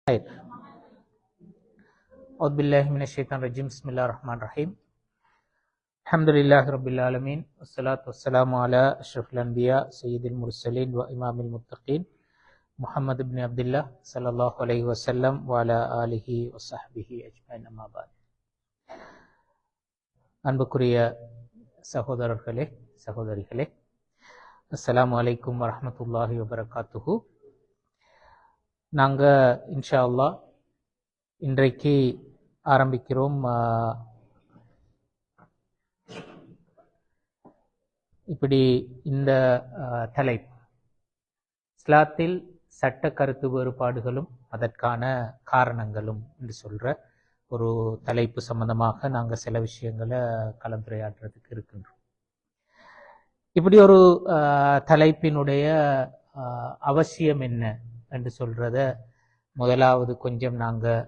أعوذ بالله من الشيطان الرجيم بسم الله الرحمن الرحيم الحمد لله رب العالمين والصلاة والسلام على أشرف الأنبياء سيد المرسلين وإمام المتقين محمد بن عبد الله صلى الله عليه وسلم وعلى آله وصحبه أجمعين أما بعد அன்புக்குரிய சகோதரர்களே சகோதரிகளே அஸ்ஸலாமு அலைக்கும் வரஹ்மத்துல்லாஹி வபரகாத்துஹு. நாங்கள் இன்ஷா அல்லாஹ் இன்றைக்கு ஆரம்பிக்கிறோம். இப்படி இந்த தலைப்பு இஸ்லாத்தில் சட்ட கருத்து வேறுபாடுகளும் அதற்கான காரணங்களும் என்று சொல்ற ஒரு தலைப்பு சம்பந்தமாக நாங்கள் சில விஷயங்களை கலந்துரையாடுறதுக்கு இருக்கின்றோம். இப்படி ஒரு தலைப்பினுடைய அவசியம் என்ன என்று சொல்றத முதலாவது கொஞ்சம் நாங்கள்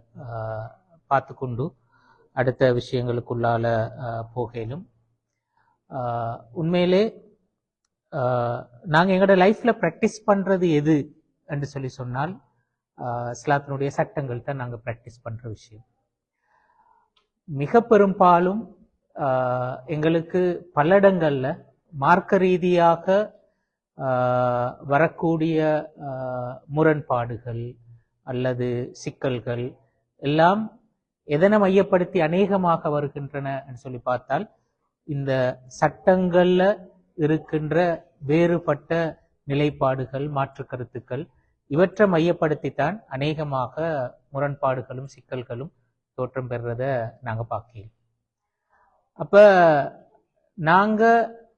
பார்த்து கொண்டு அடுத்த விஷயங்களுக்குள்ளால போகலும். உண்மையிலே நாங்கள் எங்களோட லைஃப்ல ப்ராக்டிஸ் பண்றது எது என்று சொல்லி சொன்னால் இஸ்லாத்தினுடைய சட்டங்கள் தான் நாங்கள் ப்ராக்டிஸ் பண்ற விஷயம். மிக பெரும்பாலும் எங்களுக்கு பல இடங்கள்ல மார்க்க ரீதியாக வரக்கூடிய முரண்பாடுகள் அல்லது சிக்கல்கள் எல்லாம் எதனை மையப்படுத்தி அநேகமாக வருகின்றன சொல்லி பார்த்தால் இந்த சட்டங்கள்ல இருக்கின்ற வேறுபட்ட நிலைப்பாடுகள் மாற்று கருத்துக்கள் இவற்றை மையப்படுத்தித்தான் அநேகமாக முரண்பாடுகளும் சிக்கல்களும் தோற்றம் பெறுறத நாங்க பார்க்கிறோம். அப்ப நாங்க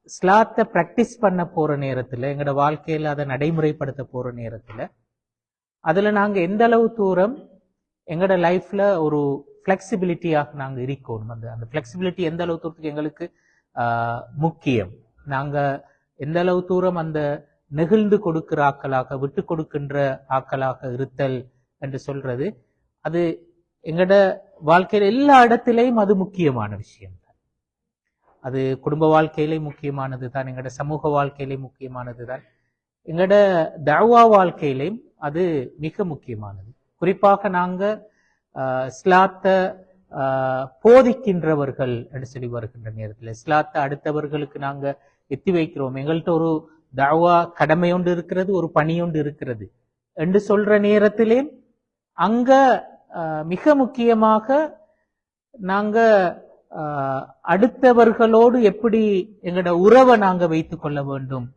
இஸ்லாத்தை பிராக்டிஸ் பண்ண போற நேரத்துல எங்களோட வாழ்க்கையில அதை நடைமுறைப்படுத்த போற நேரத்துல அதுல நாங்க எந்த அளவு தூரம் எங்களோட லைஃப்ல ஒரு பிளெக்சிபிலிட்டியாக நாங்க இருக்கணும். அந்த பிளெக்சிபிலிட்டி எந்த அளவு தூரத்துக்கு எங்களுக்கு முக்கியம். நாங்க எந்த அளவு தூரம் அந்த நெகிழ்ந்து கொடுக்கிற ஆக்களாக விட்டு கொடுக்கின்ற ஆக்களாக இருத்தல் என்று சொல்றது அது எங்களோட வாழ்க்கையில எல்லா இடத்திலையும் அது முக்கியமான விஷயம் தான். அது குடும்ப வாழ்க்கையிலே முக்கியமானது தான், எங்களோட சமூக வாழ்க்கையிலே முக்கியமானது தான், எங்களோட தஅவா வாழ்க்கையிலையும் அது மிக முக்கியமானது. குறிப்பாக நாங்க இஸ்லாத்தை போதிக்கின்றவர்கள் என்று சொல்லி வருகின்ற நேரத்தில் இஸ்லாத்தை அடுத்தவர்களுக்கு நாங்க எத்தி வைக்கிறோம். எங்கள்கிட்ட ஒரு தஅவா கடமை ஒன்று இருக்கிறது, ஒரு பணி ஒன்று இருக்கிறது என்று சொல்ற நேரத்திலே அங்க மிக முக்கியமாக நாங்க அடுத்தவர்களோடு எப்படி எங்களோட உறவை நாங்க வைத்துக் கொள்ள வேண்டும்,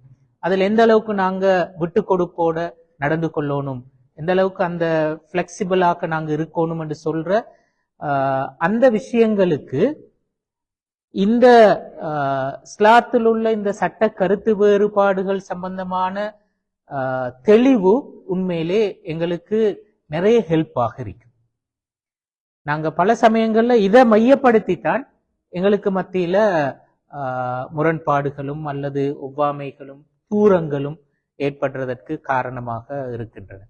அதுல எந்த அளவுக்கு நாங்க விட்டு கொடுப்போட நடந்து கொள்ளணும், எந்த அளவுக்கு அந்த பிளெக்சிபிளாக நாங்க இருக்கணும் என்று சொல்ற அந்த விஷயங்களுக்கு இந்த இஸ்லாத்தில் உள்ள இந்த சட்ட கருத்து வேறுபாடுகள் சம்பந்தமான தெளிவு உண்மையிலே எங்களுக்கு நிறைய ஹெல்ப்பாக இருக்கு. நாங்க பல சமயங்கள்ல இதை மையப்படுத்தித்தான் எங்களுக்கு மத்தியில முரண்பாடுகளும் அல்லது ஒவ்வாமைகளும் தூரங்களும் ஏற்படுறதற்கு காரணமாக இருக்கின்றன.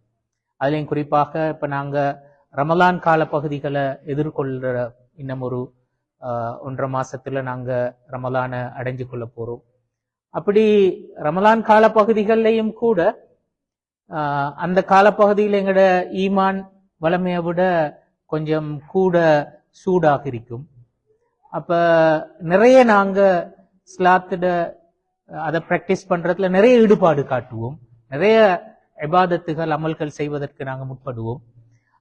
அதுலயும் குறிப்பாக இப்ப நாங்க ரமலான் கால பகுதிகளை எதிர்கொள்ற இன்னும் ஒரு 1.5 மாசத்துல நாங்க ரமலான அடைஞ்சு கொள்ள போறோம். அப்படி ரமலான் கால பகுதிகள்லையும் கூட அந்த காலப்பகுதியில் எங்களோட ஈமான் வளமையை விட கொஞ்சம் கூட சூடாக இருக்கும். அப்ப நிறைய நாங்க இஸ்லாத்திட அதை பிராக்டிஸ் பண்றதுல நிறைய ஈடுபாடு காட்டுவோம், நிறைய இபாதத்துகள் அமல்கள் செய்வதற்கு நாங்க முற்படுவோம்.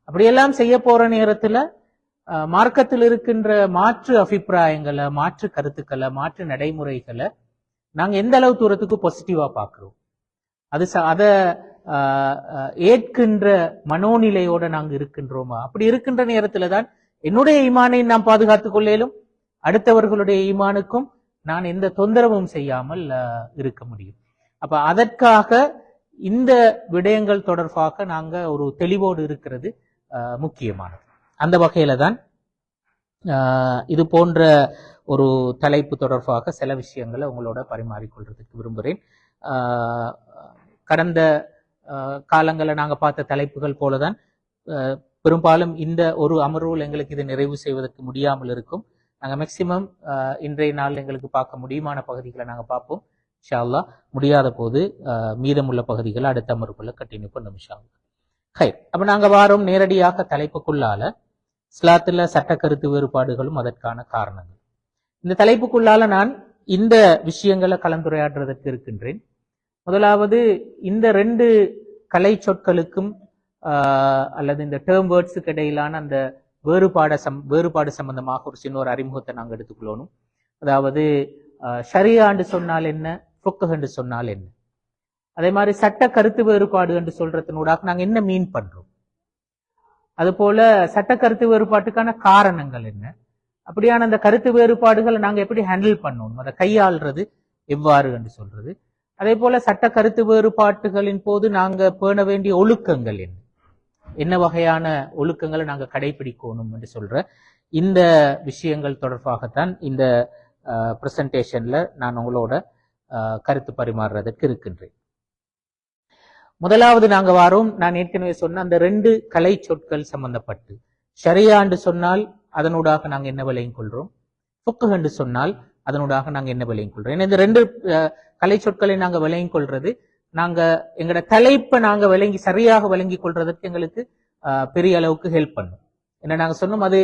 அப்படியெல்லாம் செய்ய போற நேரத்துல மார்க்கத்தில் இருக்கின்ற மாற்று அபிப்பிராயங்களை, மாற்று கருத்துக்களை, மாற்று நடைமுறைகளை நாங்க எந்த அளவு தூரத்துக்கு பாசிட்டிவா பாக்குறோம், அதை ஏற்கின்ற மனோநிலையோட நாங்க இருக்கின்றோமா? அப்படி இருக்கின்ற நேரத்துல தான் என்னுடைய ஈமானை நாம் பாதுகாத்துக் கொள்ளலும், அடுத்தவர்களுடைய ஈமானுக்கும் நான் எந்த தொந்தரவும் செய்யாமல் இருக்க முடியும். அப்ப அதற்காக இந்த விடயங்கள் தொடர்பாக நாங்க ஒரு தெளிவோடு இருக்கிறது முக்கியமானது. அந்த வகையில தான் இது போன்ற ஒரு தலைப்பு தொடர்பாக சில விஷயங்களை உங்களோட பரிமாறிக்கொள்றதுக்கு விரும்புகிறேன். கடந்த காலங்களில் நாங்க பார்த்த தலைப்புகள் போலதான் பெரும்பாலும் இந்த ஒரு அமர்வுகள் எங்களுக்கு இதை நிறைவு செய்வதற்கு முடியாமல் இருக்கும். நாங்க மேக்சிமம் இன்றைய நாள் எங்களுக்கு பார்க்க முடியுமான பகுதிகளை நாங்க பார்ப்போம். இன்ஷா அல்லாஹ் முடியாத போது மீதமுள்ள பகுதிகளை அடுத்த அமர்வுகளை கண்டினியூ பண்ணும் இன்ஷா அல்லாஹ். அப்ப நாங்க வாரோம் நேரடியாக தலைப்புக்குள்ளால இஸ்லாத்துல சட்ட கருத்து வேறுபாடுகளும் அதற்கான காரணங்கள். இந்த தலைப்புக்குள்ளால நான் இந்த விஷயங்களை கலந்துரையாடுறதற்கு இருக்கின்றேன். முதலாவது, இந்த 2 கலை சொற்களுக்கும் அல்லது இந்த டேர்ம் வேர்ட்ஸுக்கு இடையிலான அந்த வேறுபாடு சம்பந்தமாக ஒரு சின்ன ஒரு அறிமுகத்தை நாங்கள் எடுத்துக்கொள்ளணும். அதாவது ஷரியா என்று சொன்னால் என்ன, ஃபுக்ஹ் என்று சொன்னால் என்ன, அதே மாதிரி சட்ட கருத்து வேறுபாடு என்று சொல்றதுனூடாக நாங்க என்ன மீன் பண்றோம், அது போல சட்ட கருத்து வேறுபாட்டுக்கான காரணங்கள் என்ன, அப்படியான அந்த கருத்து வேறுபாடுகளை நாங்க எப்படி ஹேண்டில் பண்ணணும், அதை கையாள்றது எவ்வாறு என்று சொல்றது, அதே போல சட்ட கருத்து வேறுபாட்டுகளின் போது நாங்க பேண வேண்டிய ஒழுக்கங்கள் என்ன, என்ன வகையான ஒழுக்கங்களை நாங்க கடைபிடிக்கணும் என்று சொல்ற இந்த விஷயங்கள் தொடர்பாகத்தான் இந்த பிரசன்டேஷன்ல நான் உங்களோட கருத்து பரிமாறுறதுக்கு இருக்கின்றேன். முதலாவது நாங்க வாரோம், நான் ஏற்கனவே சொன்ன அந்த 2 கலை சொற்கள் சம்பந்தப்பட்டு, ஷரியா என்று சொன்னால் அதனூடாக நாங்க என்ன விளையும் கொள்றோம், ஃபுக்ஹ் என்று சொன்னால் அதனூடாக நாங்க என்ன விளையும் கொள்றோம். இந்த 2 கலை சொற்களை நாங்க விளையும் கொள்றது, நாங்க எங்களோட தலைப்பை நாங்க சரியாக விளங்கி கொள்றதுக்கு எங்களுக்கு பெரிய அளவுக்கு ஹெல்ப் பண்ணும். என்ன நாங்க சொன்னோம், அது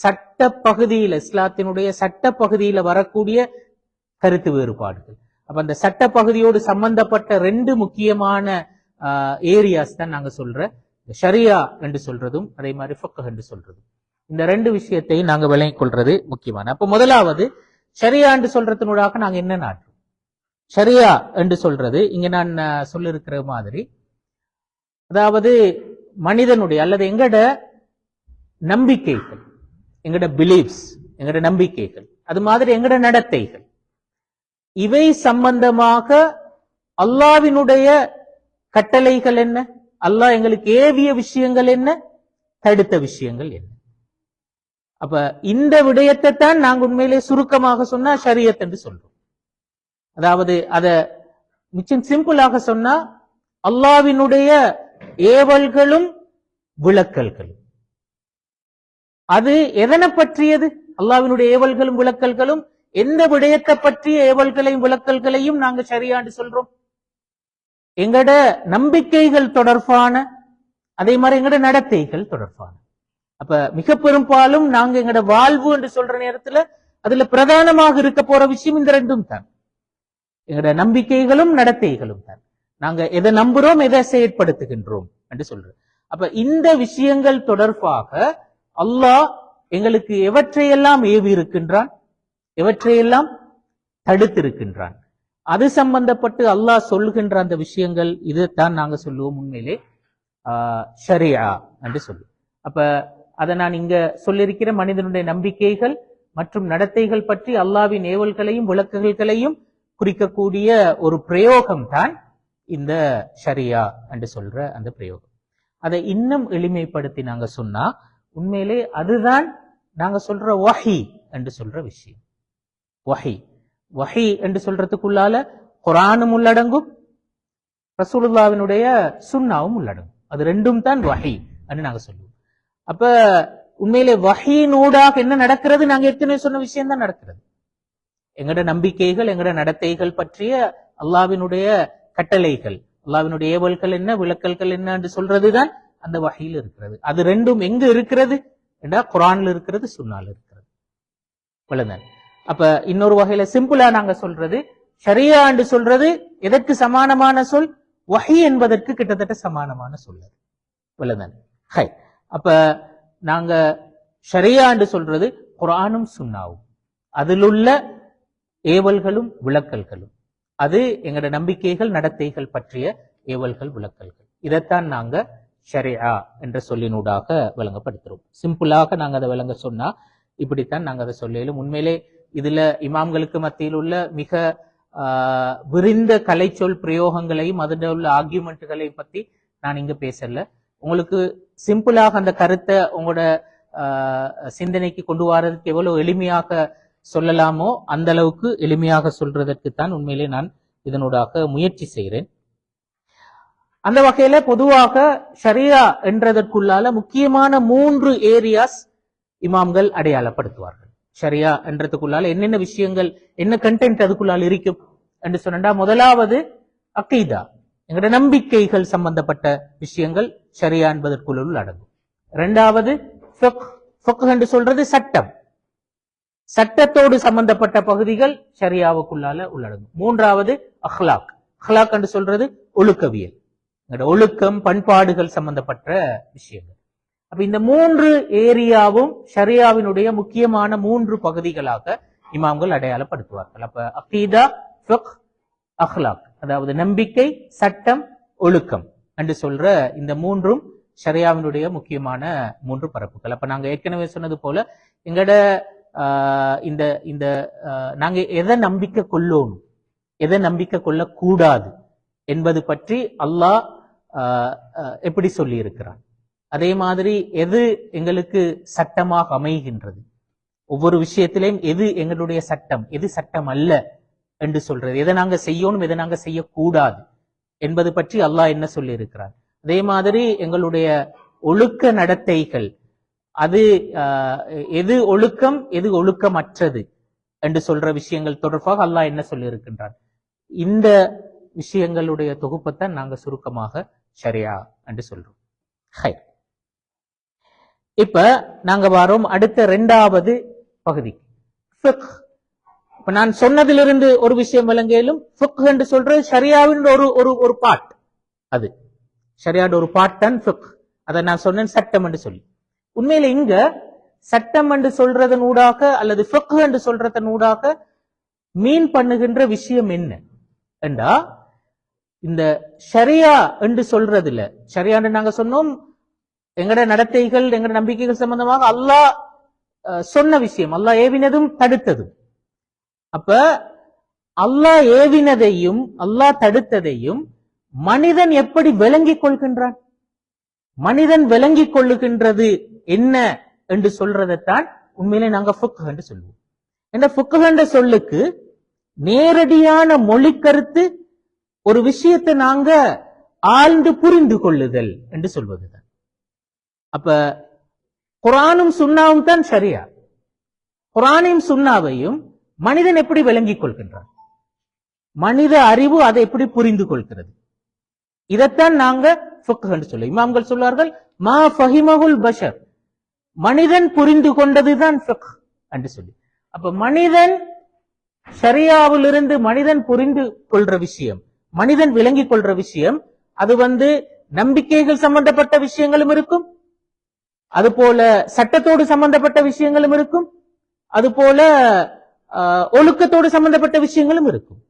சட்ட பகுதியில, இஸ்லாத்தினுடைய சட்ட பகுதியில வரக்கூடிய கருத்து வேறுபாடுகள். அப்ப அந்த சட்ட பகுதியோடு சம்பந்தப்பட்ட 2 முக்கியமான ஏரியாஸ் தான் நாங்க சொல்ற ஷரியா என்று சொல்றதும் அதே மாதிரி ஃபுக்ஹ் என்று சொல்றதும். இந்த 2 விஷயத்தையும் நாங்க விளங்கிக் கொள்றது முக்கியமான. அப்ப முதலாவது, ஷரியா என்று சொல்றதுனூடாக நாங்க என்ன நாட்டுறோம். ஷரியா என்று சொல்றது இங்க நான் சொல்லிருக்கிற மாதிரி, அதாவது மனிதனுடைய அல்லது எங்கட நம்பிக்கைகள், எங்கட பிலீவ்ஸ், எங்கட நம்பிக்கைகள், அது மாதிரி எங்கட நடத்தைகள், இவை சம்பந்தமாக அல்லாஹ்வினுடைய கட்டளைகள் என்ன, அல்லாஹ் எங்களுக்கு ஏவிய விஷயங்கள் என்ன, தடுத்த விஷயங்கள் என்ன. அப்ப இந்த விடயத்தை தான் நாங்க உண்மையிலே சுருக்கமாக சொன்னா ஷரியத் என்று சொல்றோம். அதாவது அத மிச்சம் சிம்பிளாக சொன்னா அல்லாஹ்வினுடைய ஏவல்களும் விளக்கல்களும். அது எதனை பற்றியது? அல்லாஹ்வினுடைய ஏவல்களும் விளக்கல்களும் எந்த விடயத்தை பற்றிய ஏவல்களையும் விளக்கல்களையும் நாங்க ஷரியா என்று சொல்றோம். எங்கட நம்பிக்கைகள் தொடர்பான, அதே மாதிரி எங்கட நடத்தைகள் தொடர்பான. அப்ப மிக பெரும்பாலும் நாங்க எங்கட வாழ்வு என்று சொல்ற நேரத்துல அதுல பிரதானமாக இருக்க போற விஷயம் இந்த 2ம் தான். எங்கட நம்பிக்கைகளும் நடத்தைகளும் தான். நாங்க எதை நம்புறோம், எதை செயற்படுத்துகின்றோம் என்று சொல்றோம். அப்ப இந்த விஷயங்கள் தொடர்பாக அல்லாஹ் எங்களுக்கு எவற்றையெல்லாம் ஏவி இருக்கின்றான், எவற்றையெல்லாம் தடுத்திருக்கின்றான், அது சம்பந்தப்பட்டு அல்லாஹ் சொல்லுகின்ற அந்த விஷயங்கள், இதைத்தான் நாங்க சொல்லுவோம் உண்மையிலே ஷரியா என்று சொல்லுவோம். அப்ப அதை நான் இங்க சொல்லியிருக்கிற மனிதனுடைய நம்பிக்கைகள் மற்றும் நடத்தைகள் பற்றி அல்லாஹ்வின் ஏவல்களையும் விளக்குகளையும் குறிக்கக்கூடிய ஒரு பிரயோகம் தான் இந்த ஷரியா என்று சொல்ற அந்த பிரயோகம். அதை இன்னும் எளிமைப்படுத்தி நாங்க சொன்னா உண்மையிலே அதுதான் நாங்க சொல்ற வஹி என்று சொல்ற விஷயம். வஹி என்று சொல்றதுக்குள்ளால குர்ஆனும் உள்ளடங்கும், ரசூலுல்லாஹ்வினுடைய சுன்னாவும் உள்ளடங்கும். அது 2ம் தான் வஹி என்று நாங்க சொல்லுவோம். அப்ப உண்மையிலே வஹீனூடாக என்ன நடக்கிறது, நாங்க ஏற்கனவே சொன்ன விஷயம் தான் நடக்கிறது. எங்கட நம்பிக்கைகள், எங்கட நடத்தைகள் பற்றிய அல்லாஹ்வினுடைய கட்டளைகள், அல்லாஹ்வினுடைய ஏவல்கள் என்ன, விளக்கல்கள் என்ன என்று சொல்றதுதான் அந்த வஹீல இருக்கிறது. அது 2ம் எங்க இருக்கிறது என்றா குர்ஆன்ல இருக்கிறது, சுன்னால இருக்கிறது. வளர்ந்தார். அப்ப இன்னொரு வகையில சிம்பிளா நாங்க சொல்றது, ஷரியா என்று சொல்றது எதற்கு சமானமான சொல், வஹி என்பதற்கு கிட்டத்தட்ட சமானமான சொல். வளர்ந்தார். அப்ப நாங்க ஷரியா என்று சொல்றது குர்ஆனும் சுன்னாவும், அதிலுள்ள ஏவல்களும் விளக்கல்களும், அது எங்கட நம்பிக்கைகள் நடத்தைகள் பற்றிய ஏவல்கள் விளக்கல்கள். இதைத்தான் நாங்க ஷரியா என்ற சொல்லினூடாக விளங்கப்படுத்துறோம். சிம்பிளாக நாங்க அதை விளங்க சொன்னா இப்படித்தான் நாங்க அதை சொல்லும். உண்மையிலே இதுல இமாம்களுக்கு மத்தியில் உள்ள மிக விரிந்த கலைச்சொல் பிரயோகங்களையும் அதில் உள்ள ஆர்கியூமெண்ட்டுகளையும் பத்தி நான் இங்க பேசல. உங்களுக்கு சிம்பிளாக அந்த கருத்தை உங்களோட சிந்தனைக்கு கொண்டு வரதுக்கு எவ்வளவு எளிமையாக சொல்லலாமோ அந்த அளவுக்கு எளிமையாக சொல்றதற்கு தான் உண்மையிலே நான் இதனூடாக முயற்சி செய்கிறேன். அந்த வகையில பொதுவாக ஷரியா என்றதற்குள்ளால முக்கியமான 3 ஏரியாஸ் இமாம்கள் அடையாளப்படுத்துவார்கள். ஷரியா என்றதுக்குள்ளால என்னென்ன விஷயங்கள், என்ன கண்டென்ட் அதுக்குள்ளால் இருக்கும் என்று சொன்னா, முதலாவது அக்கீதா, எங்களோட நம்பிக்கைகள் சம்பந்தப்பட்ட விஷயங்கள் ஷரியா என்பதற்குள் அடங்கும். இரண்டாவது ஃபிக்ஹ் என்று சொல்றது சட்டம், சட்டத்தோடு சம்பந்தப்பட்ட பகுதிகள் ஷரியாவுக்குள்ளால உள்ளடங்கும். மூன்றாவது அஹ்லாக். அஹ்லாக் என்று சொல்றது ஒழுக்கவியல், ஒழுக்கம் பண்பாடுகள் சம்பந்தப்பட்ட விஷயங்கள். அப்ப இந்த மூன்று ஏரியாவும் ஷரியாவினுடைய முக்கியமான மூன்று பகுதிகளாக இமாம்கள் அடையாளப்படுத்துவார்கள். அப்ப அகீதா, ஃபிக்ஹ், அஹ்லாக், அதாவது நம்பிக்கை, சட்டம், ஒழுக்கம் என்று சொல்ற இந்த மூன்றும் ஷரியாவினுடைய முக்கியமான மூன்று பரப்புகள். அப்ப நாங்க ஏற்கனவே சொன்னது போல எங்கட இந்த இந்த நாங்க எதை நம்பிக்கை கொள்ளணும், எதை நம்பிக்கை கொள்ளக்கூடாது என்பது பற்றி அல்லாஹ் எப்படி சொல்லி இருக்கிறான், அதே மாதிரி எது எங்களுக்கு சட்டமாக அமைகின்றது, ஒவ்வொரு விஷயத்திலையும் எது எங்களுடைய சட்டம், எது சட்டம் அல்ல என்று சொல்றது, எதை நாங்க செய்யணும், எதை நாங்க செய்யக்கூடாது என்பது பற்றி அல்லாஹ் என்ன சொல்லி இருக்கிறார். அதே மாதிரி எங்களுடைய ஒழுக்க நடத்தைகள், அது எது ஒழுக்கம் எது ஒழுக்கமற்றது என்று சொல்ற விஷயங்கள் தொடர்பாக அல்லாஹ் என்ன சொல்லி இருக்கின்றான். இந்த விஷயங்களுடைய தொகுப்பைத்தான் நாங்க சுருக்கமாக ஷரியா என்று சொல்றோம். இப்ப நாங்க வரோம் அடுத்த இரண்டாவது பகுதி, ஃபிக்ஹ். இப்ப நான் சொன்னதிலிருந்து ஒரு விஷயம் விளங்கிலும் ஃபிக்ஹ் என்று சொல்றது ஷரியாவின் ஒரு பார்ட், அது ஷரியாவோட ஒரு பார்ட் தான் ஃபிக்ஹ். அதை நான் சொன்னேன் சட்டம் என்று சொல்லி. உண்மையில இங்க சட்டம் என்று சொல்றதன் ஊடாக அல்லது ஃபிக்ஹ் என்று சொல்றதன் ஊடாக மீன் பண்ணுகின்ற விஷயம் என்ன என்றா, இந்த ஷரியா என்று சொல்றதுல, ஷரியான்னு நாங்க சொன்னோம் எங்கட நடத்தைகள் எங்கட நம்பிக்கைகள் சம்பந்தமாக அல்லாஹ் சொன்ன விஷயம், அல்லாஹ் ஏவினதும் தடுத்ததும். அப்ப அல்லாஹ் ஏவினதையும் அல்லாஹ் தடுத்ததையும் மனிதன் எப்படி விளங்கிக் கொள்கின்றான், மனிதன் விளங்கிக் கொள்ளுகின்றது என்ன என்று சொல்றதைத்தான் உண்மையிலே நாங்க ஃபிக்ஹ் என்று சொல்லுவோம். இந்த ஃபிக்ஹ் என்ற சொல்லுக்கு நேரடியான மொழி கருத்து ஒரு விஷயத்தை நாங்க ஆழ்ந்து புரிந்து கொள்ளுதல் என்று சொல்வதுதான். அப்ப குர்ஆனும் சுன்னாவும் தான் ஷரியா. குர்ஆனையும் சுன்னாவையும் மனிதன் எப்படி விளங்கிக் கொள்கின்றான், மனித அறிவு அதை எப்படி புரிந்து கொள்கிறது, இதைத்தான் நாங்க ஃபிக்ஹ் என்று சொல்லுவோம். இமாம்கள் சொல்வார்கள் மா ஃபஹிமஹுல் பஷர், மனிதன் புரிந்து கொண்டதுதான் ஃபிக்ஹ் என்று சொல்லி. அப்ப மனிதன் ஷரியாவிலிருந்து மனிதன் புரிந்து கொள்ற விஷயம், மனிதன் விளங்கிக் கொள்ற விஷயம், அது நம்பிக்கைகள் சம்பந்தப்பட்ட விஷயங்களும் இருக்கும், அது போல சட்டத்தோடு சம்பந்தப்பட்ட விஷயங்களும் இருக்கும், அது போல ஒழுக்கத்தோடு சம்பந்தப்பட்ட விஷயங்களும் இருக்கும்.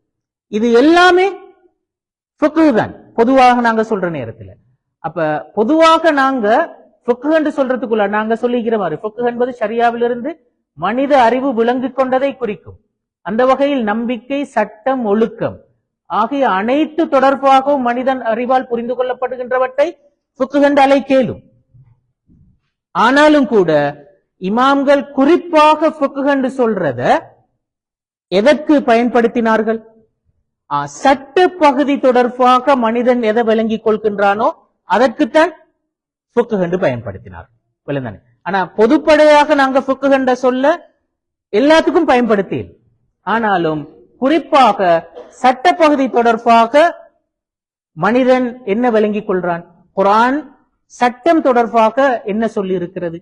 இது எல்லாமே ஃபிக்ஹ் தான் பொதுவாக நாங்க சொல்ற நேரத்துல. அப்ப பொதுவாக நாங்க ஃபிக்ஹ் என்று சொல்றதுக்குள்ள நாங்க சொல்லிக்கிற மாதிரி ஃபிக்ஹ் என்பது ஷரியாவிலிருந்து மனித அறிவு விளங்கிக் கொண்டதை குறிக்கும். அந்த வகையில் நம்பிக்கை, சட்டம், ஒழுக்கம் ஆகிய அனைத்து தொடர்பாகவும் மனிதன் அறிவால் புரிந்து கொள்ளப்படுகின்றவற்றை ஃபிக்ஹ் என்று அழைக்கேலும். ஆனாலும் கூட இமாம்கள் குறிப்பாக ஃபிக்ஹ் என்று சொல்றத எதற்கு பயன்படுத்தினார்கள், சட்ட பகுதி தொடர்பாக மனிதன் எதை விளங்கிக் கொள்கின்றானோ அதற்குத்தான் ஃபிக்ஹ் என்று பயன்படுத்தினார். விளந்தானே? ஆனா பொதுப்படையாக நாங்க ஃபிக்ஹ் என்ற சொல்ல எல்லாத்துக்கும் பயன்படுத்தி, ஆனாலும் குறிப்பாக சட்ட பகுதி தொடர்பாக மனிதன் என்ன விளங்கிக் கொள்றான், குர்ஆன் சட்டம் தொடர்பாக என்ன சொல்லி இருக்கிறது,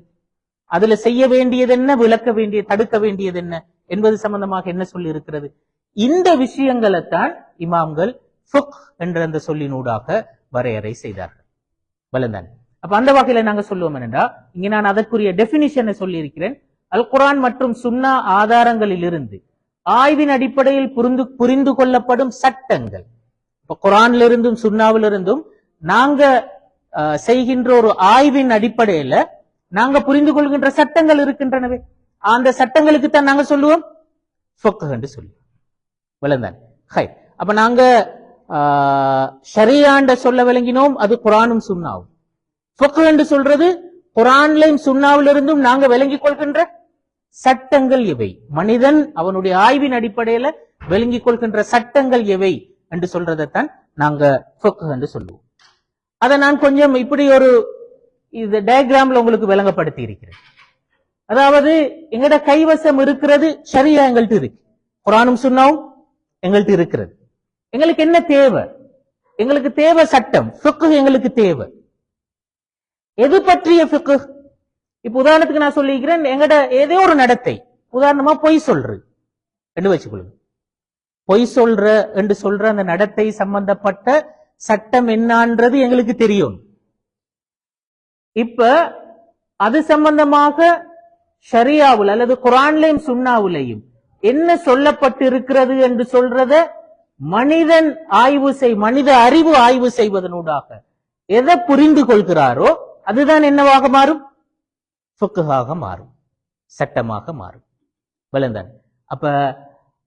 அதுல செய்ய வேண்டியது என்ன, விளக்க வேண்டிய தடுக்க வேண்டியது என்ன என்பது சம்பந்தமாக என்ன சொல்லி இருக்கிறது, இந்த விஷயங்களைத்தான் இமாம்கள் ஃபிக்ஹ் என்ற அந்த சொல்லினூடாக வரையறை செய்தார்கள். வளர்ந்தானே? அப்ப அந்த வகையில நாங்க சொல்லுவோம் என்னடா, இங்க நான் அதற்குரிய டெபினிஷனை சொல்லி இருக்கிறேன். அல் குர்ஆன் மற்றும் சுன்னா ஆதாரங்களில் இருந்து ஆய்வின் அடிப்படையில் புரிந்து கொள்ளப்படும் சட்டங்கள். இப்ப குர்ஆன்ல இருந்தும் சுன்னாவிலிருந்தும் நாங்க செய்கின்ற ஒரு ஆய்வின் அடிப்படையில நாங்க புரிந்து கொள்கின்ற சட்டங்கள் இருக்கின்றனவே, அந்த சட்டங்களுக்கு தான் நாங்க சொல்லுவோம் ஃபிக்ஹ் என்று சொல்லுவோம். விளந்தான்? அப்ப நாங்க ஷரியாண்ட சொல்ல விளங்கினோம், அது குர்ஆனும் சுன்னாவும். ஃபிக்ஹ் என்று சொல்றது குர்ஆன்லையும் சுன்னாவிலிருந்தும் நாங்க விளங்கிக் கொள்கின்ற சட்டங்கள் எவை, மனிதன் அவனுடைய ஆய்வின் அடிப்படையில விளங்கிக் கொள்கின்ற சட்டங்கள் எவை என்று சொல்றதைத்தான் நாங்க ஃபிக்ஹ் என்று சொல்லுவோம். அதை நான் கொஞ்சம் இப்படி ஒரு இது டயக்ராம்ல உங்களுக்கு விளங்கப்படுத்தி இருக்கிறேன். அதாவது எங்கட கைவசம் இருக்கிறது ஷரியா, எங்கள்கிட்ட இருக்கு, குர்ஆனும் சுன்னாவும் எங்கள்கிட்ட இருக்கிறது. எங்களுக்கு என்ன தேவை, எங்களுக்கு தேவை சட்டம், ஃபிக்ஹ் எங்களுக்கு தேவை. எது பற்றிய ஃபிக்ஹ்? இப்ப உதாரணத்துக்கு நான் சொல்லிக்கிறேன், எங்கட ஏதோ ஒரு நடத்தை, உதாரணமா பொய் சொல்றது என்று வச்சுக்கொள்ளுங்க. பொய் சொல்ற என்று சொல்ற அந்த நடத்தை சம்பந்தப்பட்ட சட்டம் என்னன்றது எங்களுக்கு தெரியும். இப்ப அது சம்பந்தமாக ஷரியாவில் அல்லது குர்ஆன்லயும் சுன்னாவுலையும் என்ன சொல்லப்பட்டு இருக்கிறது என்று சொல்றத மனிதன் மனித அறிவு ஆய்வு செய்வதனூடாக எதை புரிந்து கொள்கிறாரோ அதுதான் என்னவாக மாறும்? ஃபிக்ஹாக மாறும், சட்டமாக மாறும். விளந்தான்? அப்ப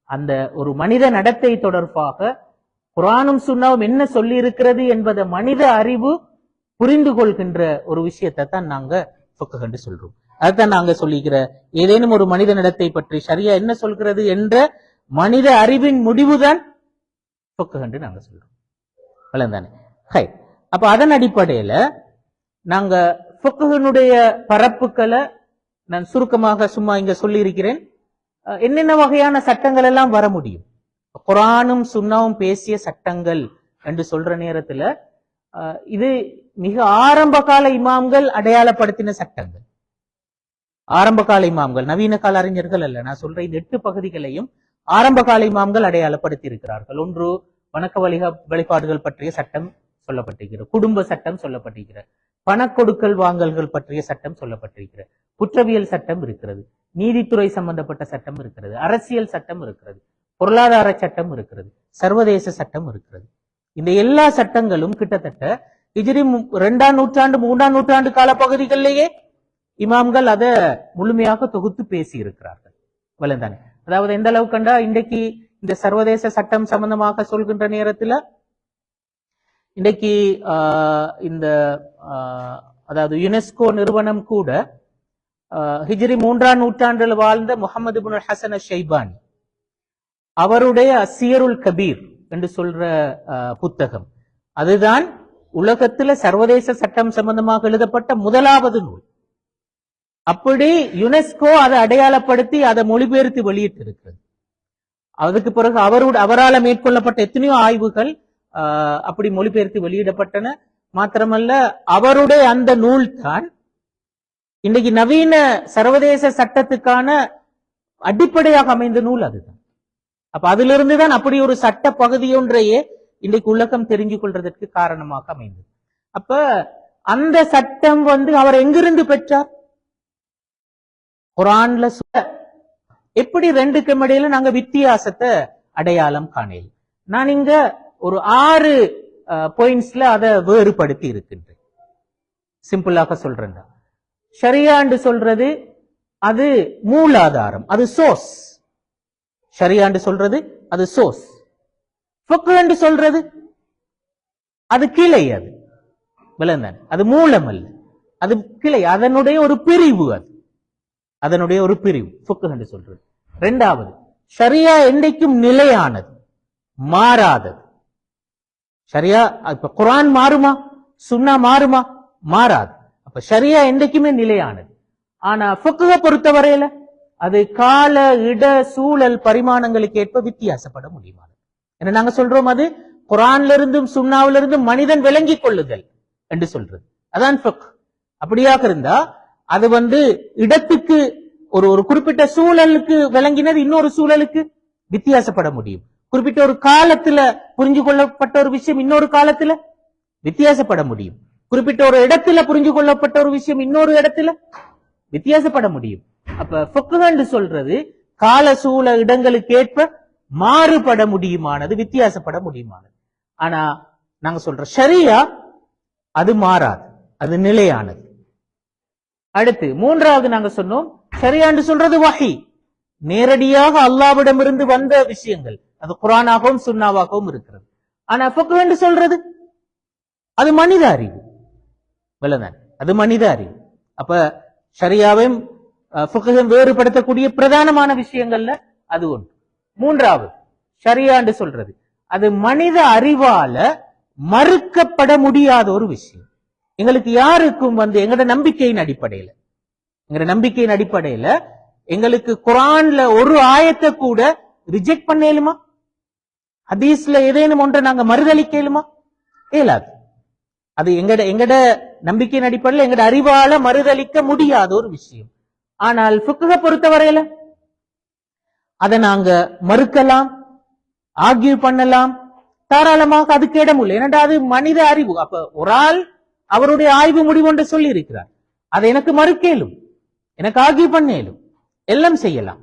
அந்த ஒரு மனித நடத்தை தொடர்பாக குர்ஆனும் சுன்னாவும் என்ன சொல்லி இருக்கிறது என்பதை மனித அறிவு புரிந்து கொள்கின்ற ஒரு விஷயத்தை தான் நாங்க ஃபிக்ஹ் என்று சொல்றோம். அதுதான் நாங்க சொல்லிக்கிற ஏதேனும் ஒரு மனித நடத்தை பற்றி ஷரியா என்ன சொல்கிறது என்ற மனித அறிவின் முடிவுதான் ஃபிக்ஹ் என்று நாங்க சொல்றோம். விளந்தானே? அப்ப அதன் அடிப்படையில நாங்க ஃபிக்ஹ்னுடைய பரப்புகளை நான் சுருக்கமாக சும்மா இங்க சொல்லி இருக்கிறேன். என்னென்ன வகையான சட்டங்கள் எல்லாம் வர முடியும்? குர்ஆனும் சுன்னாவும் பேசிய சட்டங்கள் என்று சொல்ற நேரத்துல இது மிக ஆரம்ப கால இமாம்கள் அடையாளப்படுத்தின சட்டங்கள். ஆரம்ப கால இமாம்கள், நவீன கால அறிஞர்கள் அல்ல. நான் சொல்ற இந்த 8 பகுதிகளையும் ஆரம்ப கால இமாம்கள் அடையாளப்படுத்தி இருக்கிறார்கள். ஒன்று, வணக்க வழிபாடுகள் பற்றிய சட்டம் சொல்லப்பட்டிருக்கிறது, குடும்ப சட்டம் சொல்லப்பட்டிருக்கிறது, பணக்கொடுக்கல் வாங்கல்கள் பற்றிய சட்டம் சொல்லப்பட்டிருக்கிறது, குற்றவியல் சட்டம் இருக்கிறது, நீதித்துறை சம்பந்தப்பட்ட சட்டம் இருக்கிறது, அரசியல் சட்டம் இருக்கிறது, பொருளாதார சட்டம் இருக்கிறது, சர்வதேச சட்டம் இருக்கிறது. இந்த எல்லா சட்டங்களும் கிட்டத்தட்ட ஹிஜ்ரி 2ஆம் நூற்றாண்டு 3ஆம் நூற்றாண்டு கால பகுதிகளிலேயே இமாம்கள் அதை முழுமையாக தொகுத்து பேசி இருக்கிறார்கள். வளர்ந்தானே? அதாவது எந்த அளவு கண்டா இன்றைக்கு இந்த சர்வதேச சட்டம் சம்பந்தமாக சொல்கின்ற நேரத்துல இன்றைக்கு இந்த அதாவது யுனெஸ்கோ நிறுவனம் கூட ஹிஜ்ரி 3ஆம் நூற்றாண்டில் வாழ்ந்த முஹம்மது இப்னு ஹசன் அஷ்-ஷைபானி அவருடைய அஸ்ஸியருல் கபீர் என்று சொல்ற புத்தகம், அதுதான் உலகத்துல சர்வதேச சட்டம் சம்பந்தமாக எழுதப்பட்ட முதலாவது நூல். அப்படி யுனெஸ்கோ அதை அடையாளப்படுத்தி அதை மொழிபெயர்த்து வெளியிட்டு இருக்கிறது. அதுக்கு பிறகு அவரால் மேற்கொள்ளப்பட்ட எத்தனையோ ஆய்வுகள் அப்படி மொழிபெயர்த்து வெளியிடப்பட்டன. மாத்திரமல்ல, அவருடைய அந்த நூல் தான் இன்னைக்கு நவீன சர்வதேச சட்டத்துக்கான அடிப்படையாக அமைந்த நூல் அதுதான். அப்ப அதிலிருந்து தான் அப்படி ஒரு சட்ட பகுதி ஒன்றையே இன்றைக்கு உலகம் தெரிஞ்சு கொள்றதற்கு காரணமாக அமைந்தது. அப்ப அந்த சட்டம் அவர் எங்கிருந்து பெற்றார்? குர்ஆன்ல எப்படி ரெண்டுக்கும் இடையில நாங்க வித்தியாசத்தை அடையாளம் காணல. நான் இங்க ஒரு 6 பாயிண்ட்ஸ்ல அதை வேறுபடுத்தி இருக்கின்றேன். சிம்பிளாக சொல்றேன். ஷரியா என்று சொல்றது அது மூலாதாரம், அது சோர்ஸ். ஷரியா என்று சொல்றது அது சோர்ஸ். ஃபிக்ஹ் என்று சொல்றது அது கிளை, அது விளந்தான், அது மூலம் அல்ல, அது கிளை, அதனுடைய ஒரு பிரிவு, அது அதனுடைய ஒரு பிரிவு ஃபிக்ஹ் என்று சொல்றது. இரண்டாவது, ஷரியா என்றைக்கும் நிலையானது, மாறாதது. ஷரியா இப்ப குர்ஆன் மாறுமா, சுன்னா மாறுமா? மாறாது. அப்ப ஷரியா என்றைக்குமே நிலையானது. ஆனா ஃபிக்ஹ பொறுத்தவரையில அது கால இட சூழல் பரிமாணங்களுக்கு ஏற்ப வித்தியாசப்பட முடியுமா? என்ன நாங்க சொல்றோம், அது குர்ஆன்ல இருந்தும் சுன்னாவில இருந்தும் மனிதன் விளங்கிக் கொள்ளுதல் என்று சொல்றது, அதான் ஃபிக்ஹ். அப்படியாக இருந்தா அது இடத்துக்கு ஒரு குறிப்பிட்ட சூழலுக்கு விளங்கினது இன்னொரு சூழலுக்கு வித்தியாசப்பட முடியும். குறிப்பிட்ட ஒரு காலத்துல புரிஞ்சு கொள்ளப்பட்ட ஒரு விஷயம் இன்னொரு காலத்துல வித்தியாசப்பட முடியும். குறிப்பிட்ட ஒரு இடத்துல புரிஞ்சு கொள்ளப்பட்ட ஒரு விஷயம் இன்னொரு இடத்துல வித்தியாசப்பட முடியும். அப்ப ஃபிக்ஹ் என்று சொல்றது கால சூழ இடங்களுக்கு ஏற்ப மாறுபட முடியுமானது, வித்தியாசப்பட முடியுமானது. ஆனா நாங்க சொல்ற ஷரியா அது மாறாது, அது நிலையானது. அடுத்து மூன்றாவது நாங்க சொன்னோம், ஷரியா என்று சொல்றது வஹி, நேரடியாக அல்லாஹ்விடமிருந்து வந்த விஷயங்கள், அது குர்ஆனாகவும் சுன்னாவாகவும் இருக்கிறது. ஆனா ஃபிக்ஹ் என்று சொல்றது அது மனித அறிவு, விளந்தான், அது மனித அறிவு. அப்ப ஷரியாவையும் ஃபிக்ஹையும் வேறுபடுத்தக்கூடிய பிரதானமான விஷயங்கள்ல அது ஒன்று. மூன்றாவது, ஷரியா என்று சொல்றது அது மனித அறிவால மறுக்கப்பட முடியாத ஒரு விஷயம். எங்களுக்கு யாருக்கும் எங்கட நம்பிக்கையின் அடிப்படையில எங்களுக்கு குர்ஆன்ல ஒரு ஆயத்தை கூட ரிஜெக்ட் பண்ணேலுமா? ஹதீஸ்ல ஏதேனும் ஒன்றை நாங்க மறுதளிக்கலுமா? இயலாது. அது எங்கட நம்பிக்கையின் அடிப்படையில் எங்கட அறிவால மறுதளிக்க முடியாத ஒரு விஷயம். ஆனால் ஃபிக்ஹ பொறுத்தவரையில அதை நாங்க மறுக்கலாம், ஆர்கியூ பண்ணலாம், தாராளமாக அதுக்கு இடம் இல்லை. ஏனென்றா அது மனித அறிவு. அப்ப ஒரு ஆள் அவருடைய ஆய்வு முடிவு ஒன்று சொல்லி இருக்கிறார், அதை எனக்கு மறுக்கலும், எனக்கு ஆர்கியூ பண்ணலும், எல்லாம் செய்யலாம்.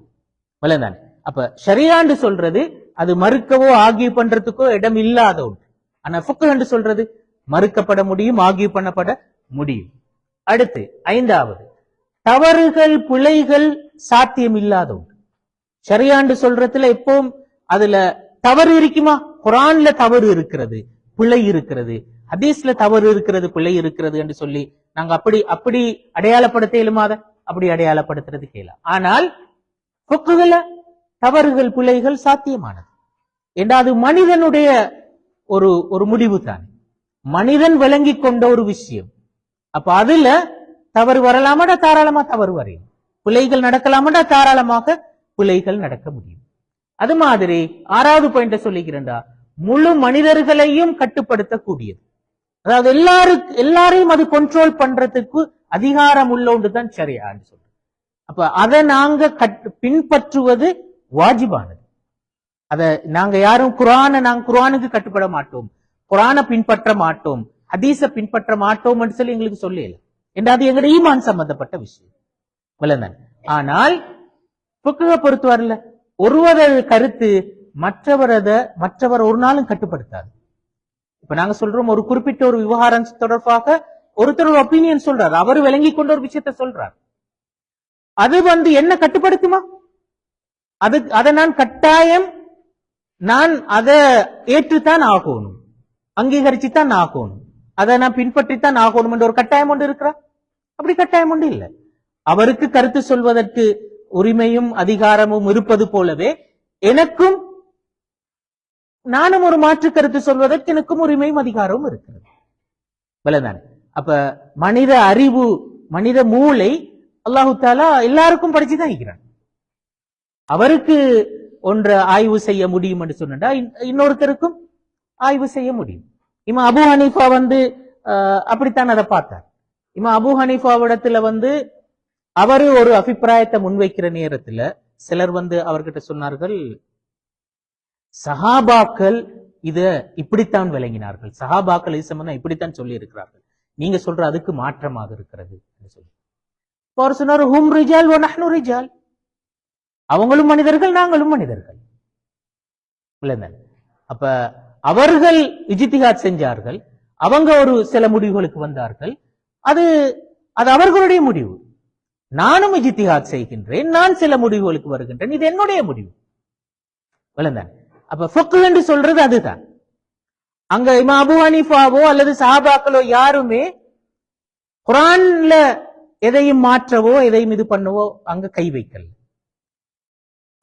வல்லதானே? அப்ப ஷரியான்னு சொல்றது அது மறுக்கவோ ஆர்கியூ பண்றதுக்கோ இடம் இல்லாத ஒன்று. ஆனா ஃபிக்ஹ் என்று சொல்றது மறுக்கப்பட முடியும், ஆர்கியூ பண்ணப்பட முடியும். அடுத்து 5வது, தவறுகள் பிழைகள் சாத்தியம் இல்லாத ஒன்று. ஷரியான்னு சொல்றதுல எப்பவும் அதுல தவறு இருக்குமா? குர்ஆன்ல தவறு இருக்கிறது, பிழை இருக்கிறது, ஹதீஸ்ல தவறு இருக்கிறது, பிழை இருக்கிறது என்று சொல்லி நாங்க அப்படி அடையாளப்படுத்த இயலுமாத? அப்படி அடையாளப்படுத்துறது கேளா. ஆனால் ஃபிக்ஹ்ல தவறுகள் பிழைகள் சாத்தியமானது. என்றா அது மனிதனுடைய ஒரு முடிவு தான், மனிதன் விளங்கி கொண்ட ஒரு விஷயம். அப்ப அதுல தவறு வரலாமாடா, தாராளமா தவறு வரையும். பிழைகள் நடக்கலாமாடா, தாராளமாக பிழைகள் நடக்க முடியும். அது மாதிரி 6வது பாயிண்ட சொல்லிக்கிறேன்டா, முழு மனிதர்களையும் கட்டுப்படுத்தக்கூடியது. அதாவது எல்லாரையும் அது கண்ட்ரோல் பண்றதுக்கு அதிகாரம் உள்ள ஒன்றுதான் ஷரியான்னு சொல்றோம். அப்ப அதை நாங்க பின்பற்றுவது வாஜிபானது. அதை நாங்க யாரும் குர்ஆனுக்கு கட்டுப்பட மாட்டோம், குர்ஆனை பின்பற்ற மாட்டோம், ஹதீஸ பின்பற்ற மாட்டோம் என்று சொல்லி எங்களுக்கு சொல்லல. என்று அது எங்க ஈமான் சம்பந்தப்பட்ட விஷயம். விளந்தான். ஆனால் ஃபிக்ஹ பொறுத்தவரையில ஒருவரது கருத்து மற்றவர் ஒரு நாளும் கட்டுப்படுத்தாது. இப்ப நாங்க சொல்றோம், ஒரு குறிப்பிட்ட ஒரு விவகாரம் தொடர்பாக ஒருத்தர் ஒரு ஒப்பீனியன் சொல்றார், அவர் விளங்கி கொண்ட ஒரு விஷயத்த சொல்றார், அது என்ன கட்டுப்படுத்துமா? அதை நான் கட்டாயம் அதை ஏற்றுத்தான் ஆகணும், அங்கீகரிச்சுத்தான் ஆகணும், அதை நான் பின்பற்றித்தான் ஆகணும் என்ற ஒரு கட்டாயம் ஒன்று இருக்கிறா? அப்படி கட்டாயம் ஒன்று இல்லை. அவருக்கு கருத்து சொல்வதற்கு உரிமையும் அதிகாரமும் இருப்பது போலவே எனக்கும், நானும் ஒரு மாற்று கருத்து சொல்வதற்கு எனக்கும் உரிமையும் அதிகாரமும் இருக்கிறது. விளந்தானே? அப்ப மனித அறிவு, மனித மூளை அல்லாஹு தஆலா எல்லாருக்கும் படிச்சுதான் இருக்கிறான். அவருக்கு ஒன்றை ஆய்வு செய்ய முடியும் என்று சொன்னா இன்னொருத்தருக்கும் ஆய்வு செய்ய முடியும். இமாம் அபூ ஹனீஃபா அப்படித்தான் அதை பார்த்தார். இமாம் அபூ ஹனீஃபாவிடத்துல அவரு ஒரு அபிப்பிராயத்தை முன்வைக்கிற நேரத்துல சிலர் அவர்கிட்ட சொன்னார்கள், சஹாபாக்கள் இத இப்படித்தான் விளங்கினார்கள், சஹாபாக்கள் இது சம்பந்தம் இப்படித்தான் சொல்லி இருக்கிறார்கள், நீங்க சொல்ற அதுக்கு மாற்றமாக இருக்கிறது சொல்லி அவர் சொன்னார், ஹும் ரிஜால் வ நஹ்னு ரிஜால், அவங்களும் மனிதர்கள் நாங்களும் மனிதர்கள். அப்ப அவர்கள் இஜ்திஹாத் செஞ்சார்கள், அவங்க ஒரு சில முடிவுகளுக்கு வந்தார்கள், அது அவர்களுடைய முடிவு. நானும் இஜ்திஹாத் செய்கின்றேன், நான் சில முடிவுகளுக்கு வருகின்றேன், இது என்னுடைய முடிவு. விளந்தான்? அப்ப ஃபிக்ஹ் என்று சொல்றது அதுதான். அங்க இமாம் அபூ ஹனீஃபாவோ அல்லது சஹாபாக்களோ யாருமே குர்ஆன்ல எதையும் மாற்றவோ எதையும் இது பண்ணவோ அங்க கை வைக்கல.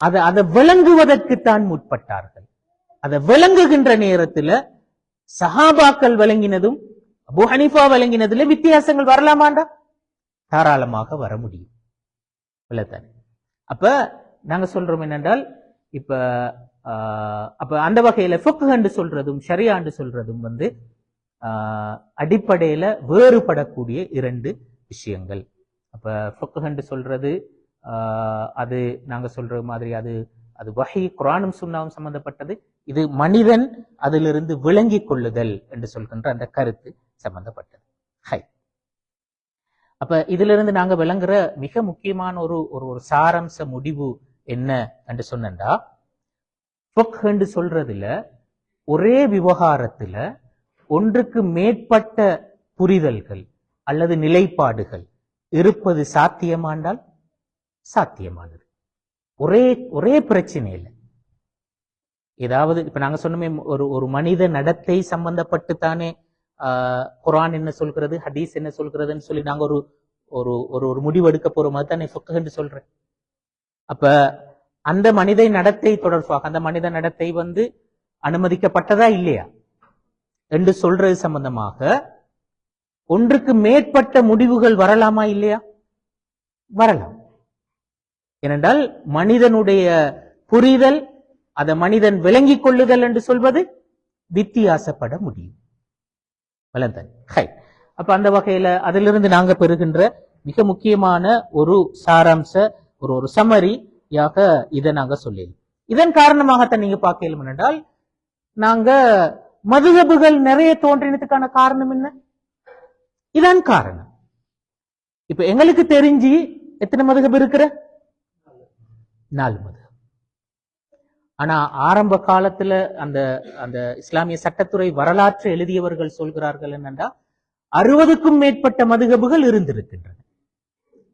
அதை விளங்குவதற்குத்தான் முற்பட்டார்கள். அதை விளங்குகின்ற நேரத்துல சஹாபாக்கள் விளங்கினதும் அபூ ஹனீஃபா விளங்கினதுல வித்தியாசங்கள் வரலாமாண்டா? தாராளமாக வர முடியும். அப்ப நாங்க சொல்றோம் என்னென்றால், அப்ப அந்த வகையில ஃபிக்ஹ் என்று சொல்றதும் ஷரியா என்று சொல்றதும் அடிப்படையில வேறுபடக்கூடிய இரண்டு விஷயங்கள். அப்ப ஃபிக்ஹ் என்று சொல்றது அது நாங்க சொல்ற மாதிரி அது வஹி, குர்ஆனும் சுன்னாவும் சம்பந்தப்பட்டது. இது மனிதன் அதிலிருந்து விளங்கி கொள்ளுதல் என்று சொல்கின்ற அந்த கருத்து சம்பந்தப்பட்டது. அப்ப இதுல இருந்து நாங்க விளங்குற மிக முக்கியமான ஒரு சாராம்ச முடிவு என்ன என்று சொன்னா, ஃபிக்ஹ் என்று சொல்றதுல ஒரே விவகாரத்துல ஒன்றுக்கு மேற்பட்ட புரிதல்கள் அல்லது நிலைப்பாடுகள் இருப்பது சாத்தியமானால் சாத்தியமானது. ஒரே பிரச்சனை இல்லை. ஏதாவது இப்ப நாங்க சொன்னோமே, ஒரு மனித நடத்தை சம்பந்தப்பட்டு தானே குர்ஆன் என்ன சொல்கிறது, ஹதீஸ் என்ன சொல்கிறதுன்னு சொல்லி நாங்க ஒரு முடிவு எடுக்க போறோம். அதுதானே ஃபிக்ஹ் என்று சொல்றேன். அப்ப அந்த மனித நடத்தை தொடர்பாக, அந்த மனித நடத்தை அனுமதிக்கப்பட்டதா இல்லையா என்று சொல்றது சம்பந்தமாக ஒன்றுக்கு மேற்பட்ட முடிவுகள் வரலாமா இல்லையா? வரலாம். ஏனென்றால் மனிதனுடைய புரிதல், அதை மனிதன் விளங்கிக் கொள்ளுதல் என்று சொல்வது வித்தியாசப்பட முடியும். வளர்ந்தது. அப்ப அந்த வகையில அதிலிருந்து நாங்க பெறுகின்ற மிக முக்கியமான ஒரு சாராம்ச ஒரு சமரியாக இதை நாங்க சொல்லிடலாம். இதன் காரணமாகத்தான் நீங்க பார்க்கலாம் என்றால், நாங்க மதுஹபுகள் நிறைய தோன்றினதுக்கான காரணம் என்ன? இதான் காரணம். இப்ப எங்களுக்கு தெரிஞ்சு எத்தனை மதுஹப் இருக்கிற? 4 மதுஹப். ஆனா ஆரம்ப காலத்துல அந்த அந்த இஸ்லாமிய சட்டத்துறை வரலாற்று எழுதியவர்கள் சொல்கிறார்கள் என்னன்னா, 60க்கும் மேற்பட்ட மதுஹபுகள் இருந்திருக்கின்றன.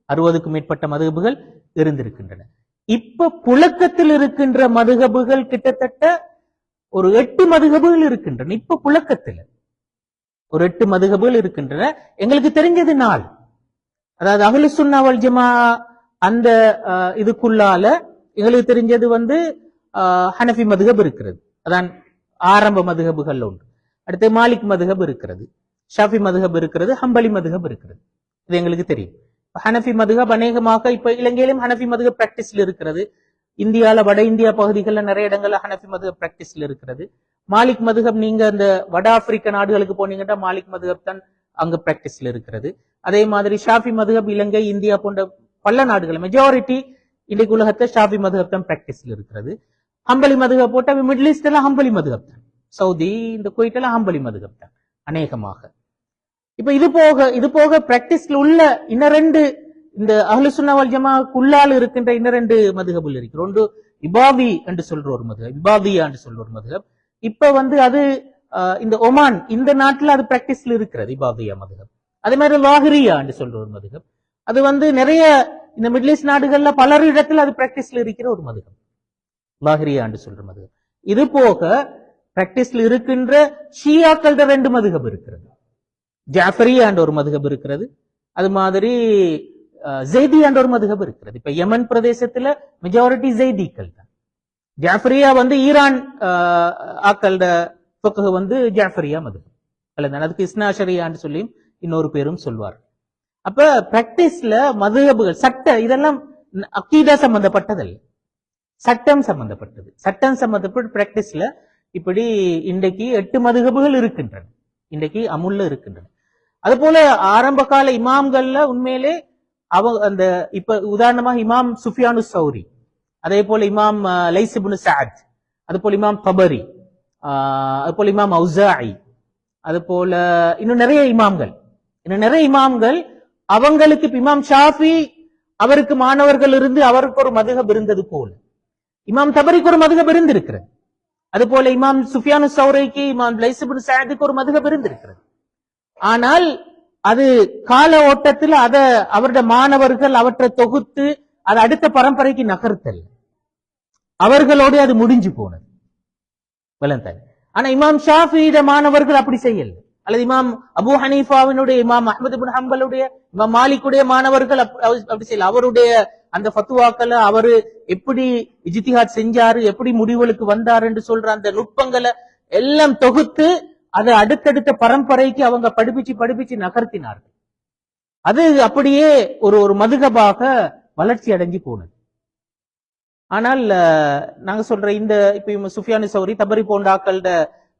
60க்கும் மேற்பட்ட மதுஹபுகள் இருந்திருக்கின்றன. இப்ப புழக்கத்தில் இருக்கின்ற மதுஹபுகள் கிட்டத்தட்ட ஒரு 8 மதுஹபுகள் இருக்கின்றன. இப்ப புழக்கத்தில் ஒரு 8 மதுஹபுகள் இருக்கின்றன. எங்களுக்கு தெரிஞ்சது 4. அதாவது அஹ்லு சுன்னா வல் ஜமா அந்த இதுக்குள்ளால எங்களுக்கு தெரிஞ்சது ஹனஃபி மதுஹப் இருக்கிறது. அதான் ஆரம்ப மதுஹபுகள் ஒன்று. அடுத்து மாலிக் மதுஹப் இருக்கிறது, ஷாஃபி மதுஹப் இருக்கிறது, ஹம்பலி மதுஹப் இருக்கிறது. இது எங்களுக்கு தெரியும். ஹனஃபி மதுஹப் அநேகமாக இப்ப இலங்கையிலும் ஹனஃபி மதுஹப் பிராக்டிஸ்ல இருக்கிறது. இந்தியால வட இந்தியா பகுதிகளில் நிறைய இடங்கள்ல ஹனஃபி மதுஹப் பிராக்டிஸ்ல இருக்கிறது. மாலிக் மதுஹப் நீங்க அந்த வட ஆப்பிரிக்க நாடுகளுக்கு போனீங்கன்னா மாலிக் மதுஹப் தான் அங்க பிராக்டிஸ்ல இருக்கிறது. அதே மாதிரி ஷாஃபி மதுஹப் இலங்கை, இந்தியா போன்ற பல நாடுகள் மெஜாரிட்டி இன்றைக்கு உலகத்தை ஷாஃபி மதுஹப் தான் பிராக்டிஸ்ல இருக்கிறது. ஹம்பலி மதுஹப் போட்டா மிடில் ஈஸ்ட் எல்லாம் ஹம்பலி மதுஹப் தான், சவுதி இந்த குவைட் எல்லாம் ஹம்பலி மதுஹப் தான் அநேகமாக. இப்ப இது போக பிராக்டிஸ்ல உள்ள இன்னும் 2 இந்த அஹ்லு சுன்னா வல் ஜமாஅத்துக்குள்ளால இருக்கின்ற இன்னும் 2 மதுஹபுல் இருக்கு. ஒன்று இபாவி என்று சொல்ற ஒரு மதுஹப், இபாவியா என்று சொல்ற ஒரு மதுஹப். இப்ப அது இந்த ஒமான் இந்த நாட்டுல அது பிராக்டிஸ்ல இருக்கிறது இபாவியா மதுஹப். அதே மாதிரி லாஹிரியா என்று சொல்ற ஒரு மதுஹப். அது நிறைய இந்த மிடில் ஈஸ்ட் நாடுகள்ல பலர் இடத்துல அது பிராக்டிஸ்ல இருக்கிற ஒரு மதுஹப், லாஹிரியா என்று சொல்ற மதுஹப். இது போக பிராக்டிஸ்ல இருக்கின்ற ஷியாக்கள் 2 மதுஹப் இருக்கிறது. ஜாஃபரியா என்ற ஒரு மதுஹப் இருக்கிறது. அது மாதிரி ஜெய்தி என்ற ஒரு மதுஹப் இருக்கிறது. இப்ப யமன் பிரதேசத்துல மெஜாரிட்டி ஜெய்திகள் தான். ஜாஃபரியா ஈரான் ஆக்களோட ஃபிக்ஹ் ஜாஃபரியா மதுஹப் அல்லது அதுக்கு இஸ்னாஷரியான்னு சொல்லி இன்னொரு பேரும் சொல்வார். அப்ப பிராக்டிஸ்ல மதுஹபுகள் இதெல்லாம் அக்கீதா சம்பந்தப்பட்டதல்ல, சட்டம் சம்பந்தப்பட்டது. சட்டம் சம்பந்தப்பட்ட பிராக்டிஸ்ல இப்படி இன்றைக்கு 8 மதுஹபுகள் இருக்கின்றன, இன்றைக்கு அமுல்ல இருக்கின்றன. அது போல ஆரம்ப கால இமாம்கள்ல உண்மையிலே அந்த இப்ப உதாரணமாக இமாம் சுஃபியானு சௌரி, அதே போல இமாம் லைஸ் இப்னு சஅத், அது போல இமாம் தபரி, அது போல இமாம் அவுசாஇ, அது போல இன்னும் நிறைய இமாம்கள் அவங்களுக்கு இமாம் ஷாஃபி அவருக்கு மாணவர்கள் இருந்து அவருக்கு ஒரு மதுஹப் இருந்தது போல இமாம் தபரிக்கு ஒரு மதுஹப் இருந்திருக்கிறது. அது போல இமாம் சுஃபியானு சௌரிக்கு இமாம் லைஸ் இப்னு சஅதுக்கு ஒரு மதுஹப் இருந்திருக்கிறது. ஆனால் அது கால ஓட்டத்தில் அவருடைய மாணவர்கள் அவற்றை தொகுத்து அது அடுத்த பரம்பரைக்கு நகர்த்தல், அவர்களோடு அது முடிஞ்சு போனது. ஆனா இமாம் ஷாஃபியோட மாணவர்கள் அப்படி செய்யல, அல்லது இமாம் அபு ஹனீஃபாவினுடைய, இமாம் அஹ்மது இப்னு ஹம்பலுடைய, இமாம் மாலிக்குடைய மாணவர்கள் அப்படி செய்யல. அவருடைய அந்த ஃபத்வாக்களை அவரு எப்படி இஜ்திஹாத் செஞ்சாரு, எப்படி முடிவுகளுக்கு வந்தாரு என்று சொல்ற அந்த நுட்பங்களை எல்லாம் தொகுத்து அதை அடுத்தடுத்த பரம்பரைக்கு அவங்க படிப்பிச்சு நகர்த்தினார்கள். அது அப்படியே ஒரு மதுஹபாக வளர்ச்சி அடைஞ்சு போனது. ஆனால் நாங்க சொல்ற இந்த இப்ப சுஃபியானு சௌரி, தபரி போன்ற ஆக்களோட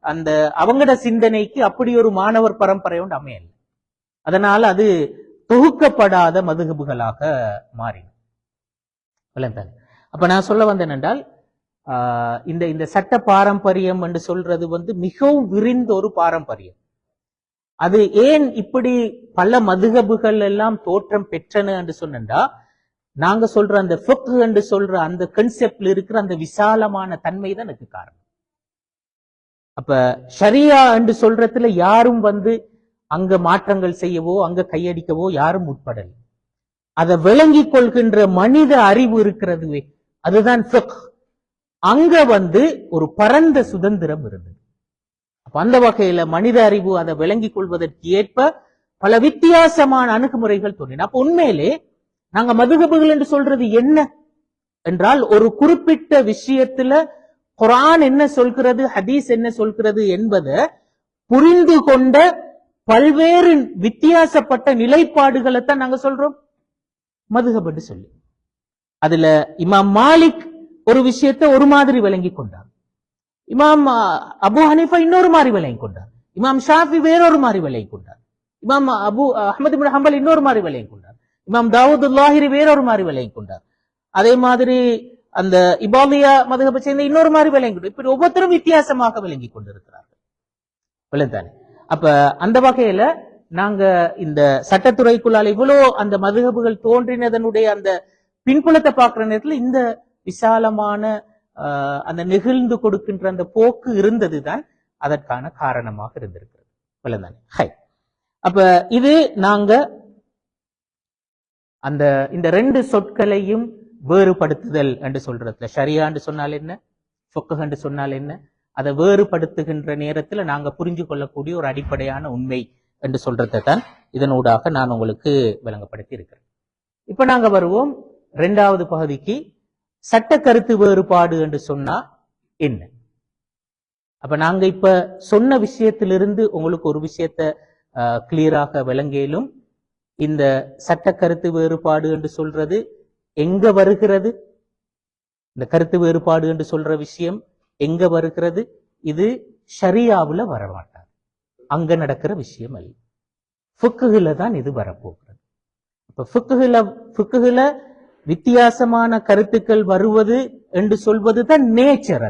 அந்த அவங்களோட சிந்தனைக்கு அப்படி ஒரு மாணவர் பரம்பரை ஒன்று அமையல. அதனால அது தொகுக்கப்படாத மதுஹபுகளாக மாறின. அப்ப நான் சொல்ல வந்தேன் என்றால், இந்த சட்ட பாரம்பரியம் என்று சொல்றது மிகவும் விரிந்த ஒரு பாரம்பரியம். அது ஏன் இப்படி பல மதுஹபுகள் எல்லாம் தோற்றம் பெற்றன என்று சொன்னா, நாங்க சொல்ற அந்த ஃபிக்ஹ் என்று சொல்ற அந்த கான்செப்ட்ல இருக்கிற அந்த விசாலமான தன்மை தான் எனக்கு காரணம். அப்ப ஷரியா என்று சொல்றதுல யாரும் அங்க மாற்றங்கள் செய்யவோ அங்க கையடிக்கவோ யாரும் உட்படல. அதை விளங்கிக் கொள்கின்ற மனித அறிவு இருக்கிறதுவே, அதுதான் ஃபிக்ஹ். அங்க ஒரு பரந்த சுதந்திரம் இருந்தது. அப்ப அந்த வகையில மனித அறிவு அதை விளங்கிக் கொள்வதற்கு ஏற்ப பல வித்தியாசமான அணுகுமுறைகள் தோன்றின. அப்ப உண்மையிலே நாங்க மதுஹபுகள் என்று சொல்றது என்ன என்றால், ஒரு குறிப்பிட்ட விஷயத்துல குர்ஆன் என்ன சொல்கிறது, ஹதீஸ் என்ன சொல்கிறது என்பதை புரிந்து கொண்ட பல்வேறு வித்தியாசப்பட்ட நிலைப்பாடுகளை தான் நாங்க சொல்றோம் மதுஹப் என்று சொல்லி. அதுல இமாம் மாலிக் ஒரு விஷயத்தை ஒரு மாதிரி விளங்கி கொண்டார், இமாம் அபு ஹனீஃபா இன்னொரு மாதிரி விளங்கி கொண்டார், இமாம் ஷாஃபி வேறொரு மாதிரி விலை கொண்டார், இமாம் அஹ்மது இப்னு ஹம்பல் இன்னொரு மாதிரி விலை கொண்டார், இமாம் தாவூத் லாஹிரி வேறொரு மாதிரி விலை கொண்டார், அதே மாதிரி அந்த இபாலியா மதுஹபை சேர்ந்த இன்னொரு மாதிரி விளங்கி கொண்டு, இப்படி ஒவ்வொருத்தரும் வித்தியாசமாக விளங்கி கொண்டிருக்கிறார்கள். விளந்தானே? அப்ப அந்த வகையில நாங்க இந்த சட்டத்துறைக்குள்ளால் இவ்வளோ அந்த மதுஹபுகள் தோன்றினதனுடைய அந்த பின்புலத்தை பார்க்கிற நேரத்தில் இந்த விசாலமான அந்த நெகிழ்ந்து கொடுக்கின்ற அந்த போக்கு இருந்ததுதான் அதற்கான காரணமாக இருந்திருக்கிறது. விளந்தானே? ஹை. அப்ப இது நாங்க அந்த இந்த ரெண்டு சொற்களையும் வேறுபடுத்துதல் என்று சொல்றதுல, ஷரியான்னு சொன்னால் என்ன, ஃபுக்ஹ் என்று சொன்னால் என்ன, அதை வேறுபடுத்துகின்ற நேரத்துல நாங்க புரிஞ்சு கொள்ளக்கூடிய ஒரு அடிப்படையான உண்மை என்று சொல்றதை தான் இதனூடாக நான் உங்களுக்கு விளங்கப்படுத்தி இருக்கிறேன். இப்ப நாங்க வருவோம் இரண்டாவது பகுதிக்கு. சட்ட கருத்து வேறுபாடு என்று சொன்னா என்ன? அப்ப நாங்க இப்ப சொன்ன விஷயத்திலிருந்து உங்களுக்கு ஒரு விஷயத்த கிளியராக விளங்கிலும், இந்த சட்ட கருத்து வேறுபாடு என்று சொல்றது எங்க வருகிறது, இந்த கருத்து வேறுபாடு என்று சொல்ற விஷயம் எங்க வருகிறது, இது ஷரியாவுல வரமாட்டாது, அங்க நடக்கிற விஷயம் அல்ல, ஃபிக்ஹ்ல தான் இது வரப்போகிறது. இப்ப ஃபிக்ஹ்ல வித்தியாசமான கருத்துக்கள் வருவது என்று சொல்வது தான் நேச்சர்,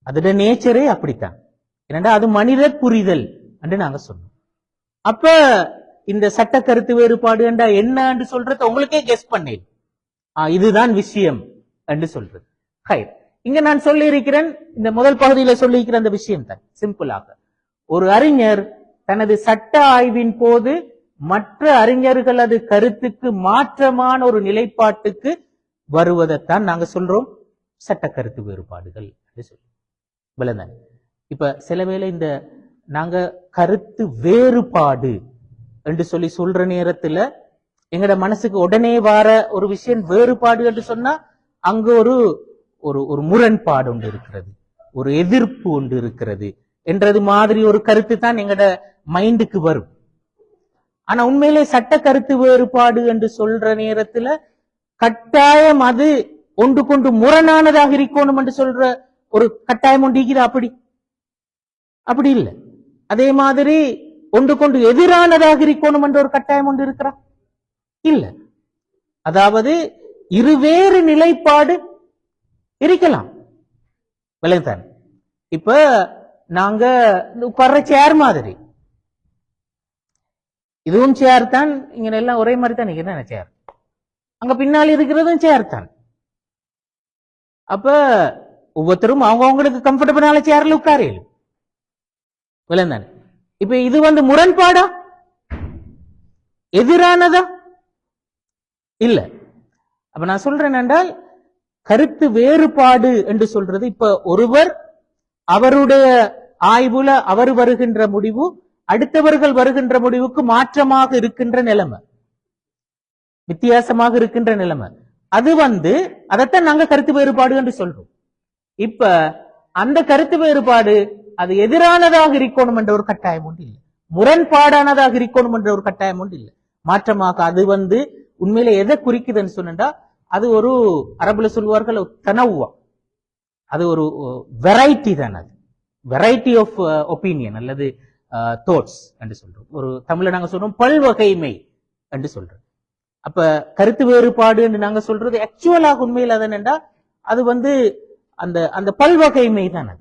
அதோட நேச்சரே அப்படித்தான். ஏன்னா அது மனித புரிதல் என்று நாங்க சொன்னோம். அப்ப இந்த சட்ட கருத்து வேறுபாடு என்றா என்ன என்று சொல்றது உங்களுக்கே கெஸ் பண்ணேன், இதுதான் விஷயம் என்று சொல்றது. ஹைர், இங்க நான் சொல்லி இருக்கிறேன், இந்த முதல் பகுதியில சொல்லி இருக்கிற அந்த விஷயம் தான் சிம்பிளாக, ஒரு அறிஞர் தனது சட்ட ஆய்வின் போது மற்ற அறிஞர்களது கருத்துக்கு மாற்றமான ஒரு நிலைப்பாட்டுக்கு வருவதைத்தான் நாங்க சொல்றோம் சட்ட கருத்து வேறுபாடுகள் என்று சொல்றோம். இப்ப சில வேளை இந்த நாங்க கருத்து வேறுபாடு என்று சொல்லி சொல்ற நேரத்துல எங்கட மனசுக்கு உடனே வர ஒரு விஷயம் வேறுபாடு என்று சொன்னா அங்க ஒரு ஒரு முரண்பாடு ஒன்று இருக்கிறது, ஒரு எதிர்ப்பு ஒன்று இருக்கிறது என்றது மாதிரி ஒரு கருத்து தான் எங்கட மைண்டுக்கு வரும். ஆனா உண்மையிலே சட்ட கருத்து வேறுபாடு என்று சொல்ற நேரத்துல கட்டாயம் அது ஒன்று கொண்டு முரணானதாக இருக்கணும் என்று சொல்ற ஒரு கட்டாயம் ஒன்று இருக்கிறது. அப்படி இல்லை. அதே மாதிரி ஒன்று கொண்டு எதிரானதாக இருக்கணும் என்ற ஒரு கட்டாயம் ஒன்று இருக்கிறா இல்ல. அதாவது இருவேறு நிலைப்பாடு இருக்கலாம். விளங்குதான்? இப்ப நாங்க உட்கார்ற சேர் மாதிரி, இதுவும் சேர் தான், இங்க எல்லாம் ஒரே மாதிரி தான் நிக்கிறேன் சேர், அங்க பின்னால் இருக்கிறதும் சேர் தான். அப்ப ஒவ்வொருத்தரும் அவங்களுக்கு கம்ஃபர்டபுளான சேர்ல உட்காரு. விளங்குதான்? இப்ப இது முரண்பாடா, எதிரானதா? இல்ல. அப்ப நான் சொல்றேன் என்றால் கருத்து வேறுபாடு என்று சொல்றது, இப்ப ஒருவர் அவருடைய ஆய்வுல அவர் வருகின்ற முடிவு அடுத்தவர்கள் வருகின்ற முடிவுக்கு மாற்றமாக இருக்கின்ற நிலைமை, வித்தியாசமாக இருக்கின்ற நிலைமை, அது அதைத்தான் நாங்க கருத்து வேறுபாடு என்று சொல்றோம். இப்ப அந்த கருத்து வேறுபாடு அது எதிரானதாக இருக்கணும் என்ற ஒரு கட்டாயம் ஒன்று இல்லை, முரண்பாடானதாக இருக்கணும் என்ற ஒரு கட்டாயம் ஒன்று இல்லை. மாற்றமாக அது உண்மையில எதை குறிக்குதுன்னு சொன்னா, அது ஒரு அரபுல சொல்வார்கள் தனவுவா, அது ஒரு வெரைட்டி தான், அது வெரைட்டி ஆஃப் ஒப்பீனியன் அல்லது தோட்ஸ் என்று சொல்றோம். ஒரு தமிழ்ல நாங்க சொல்றோம் பல்வகைமை என்று சொல்றோம். அப்ப கருத்து வேறுபாடு என்று நாங்க சொல்றது ஆக்சுவலாக உண்மையில் அது என்னண்டா, அது அந்த அந்த பல்வகைமை தான்.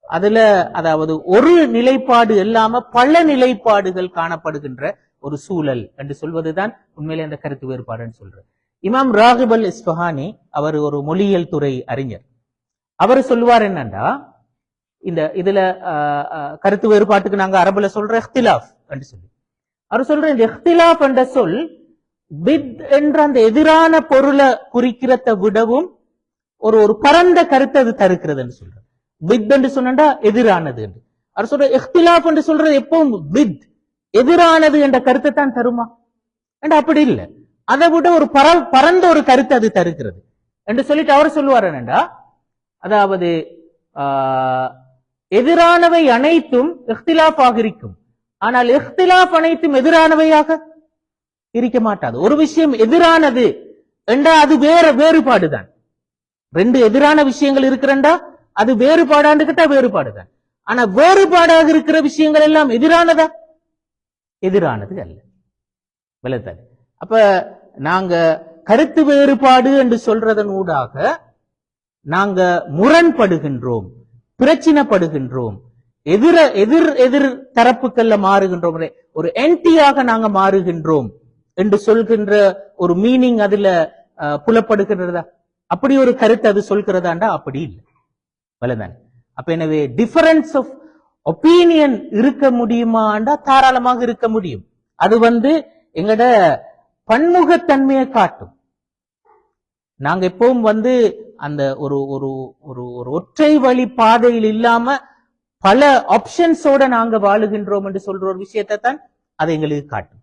அதுல அதாவது ஒரு நிலைப்பாடு இல்லாம பல நிலைப்பாடுகள் காணப்படுகின்ற ஒரு சூழல் என்று சொல்வதுதான் உண்மையிலே அந்த கருத்து வேறுபாடுன்னு சொல்றேன். இமாம் ராகிப் அல் இஸ்ஃபஹானி அவர் ஒரு மொழியியல் துறை அறிஞர். அவர் சொல்லுவார் என்னண்டா, இதுல கருத்து வேறுபாட்டுக்கு நாங்க அரபுல சொல்ற இஹ்திலாஃப் என்று சொல்லி, அவர் சொல்ற இந்த இஹ்திலாஃப் என்ற சொல் பித் என்ற அந்த எதிரான பொருளை குறிக்கிறத விடவும் ஒரு பரந்த கருத்தை அது தருக்கிறது என்று சொல்ற. பித் என்று சொன்னா எதிரானது என்று அவர் சொல்ற. இஹ்திலாஃப் என்று சொல்றது எப்பவும் பித் எதிரானது என்ற கருத்தை தான் தருமா? அப்படி இல்லை, அதை விட ஒரு பரந்த ஒரு கருத்து அது தருகிறது என்று சொல்லிட்டு அவர் சொல்லுவார் என்னண்டா, அதாவது எதிரானவை அனைத்தும் இஹ்திலாஃபாக இருக்கும், ஆனால் இஹ்திலாஃப் அனைத்தும் எதிரானவையாக இருக்க மாட்டாது. ஒரு விஷயம் எதிரானது என்றா அது வேறுபாடுதான். ரெண்டு எதிரான விஷயங்கள் இருக்கிறண்டா அது வேறுபாடாண்டு கிட்ட வேறுபாடுதான். ஆனா வேறுபாடாக இருக்கிற விஷயங்கள் எல்லாம் எதிரானதா? எதிரானது அல்ல. விளத்தாது. அப்ப நாங்க கருத்து வேறுபாடு என்று சொல்றதன் ஊடாக நாங்க முரண்படுகின்றோம், பிரச்சினைப்படுகின்றோம், எதிர் தரப்புக்கள்ல மாறுகின்றோம், ஒரு என்டியாக நாங்க மாறுகின்றோம் என்று சொல்கின்ற ஒரு மீனிங் அதுல புலப்படுகிறதா? அப்படி ஒரு கருத்து அது சொல்கிறதாண்டா? அப்படி இல்லை. வலதான். அப்ப எனவே டிஃபரன்ஸ் ஆஃப் ஒப்பீனியன் இருக்க முடியுமாண்டா? தாராளமாக இருக்க முடியும். அது எங்கட பன்முகத்தன்மையை காட்டும். நாங்க எப்பவும் அந்த ஒரு ஒரு ஒரு ஒரு ஒற்றை வழி பாதையில் இல்லாம பல ஆப்ஷன்ஸோட நாங்க வாழுகின்றோம் என்று சொல்ற ஒரு விஷயத்தை தான் அது எங்களுக்கு காட்டும்.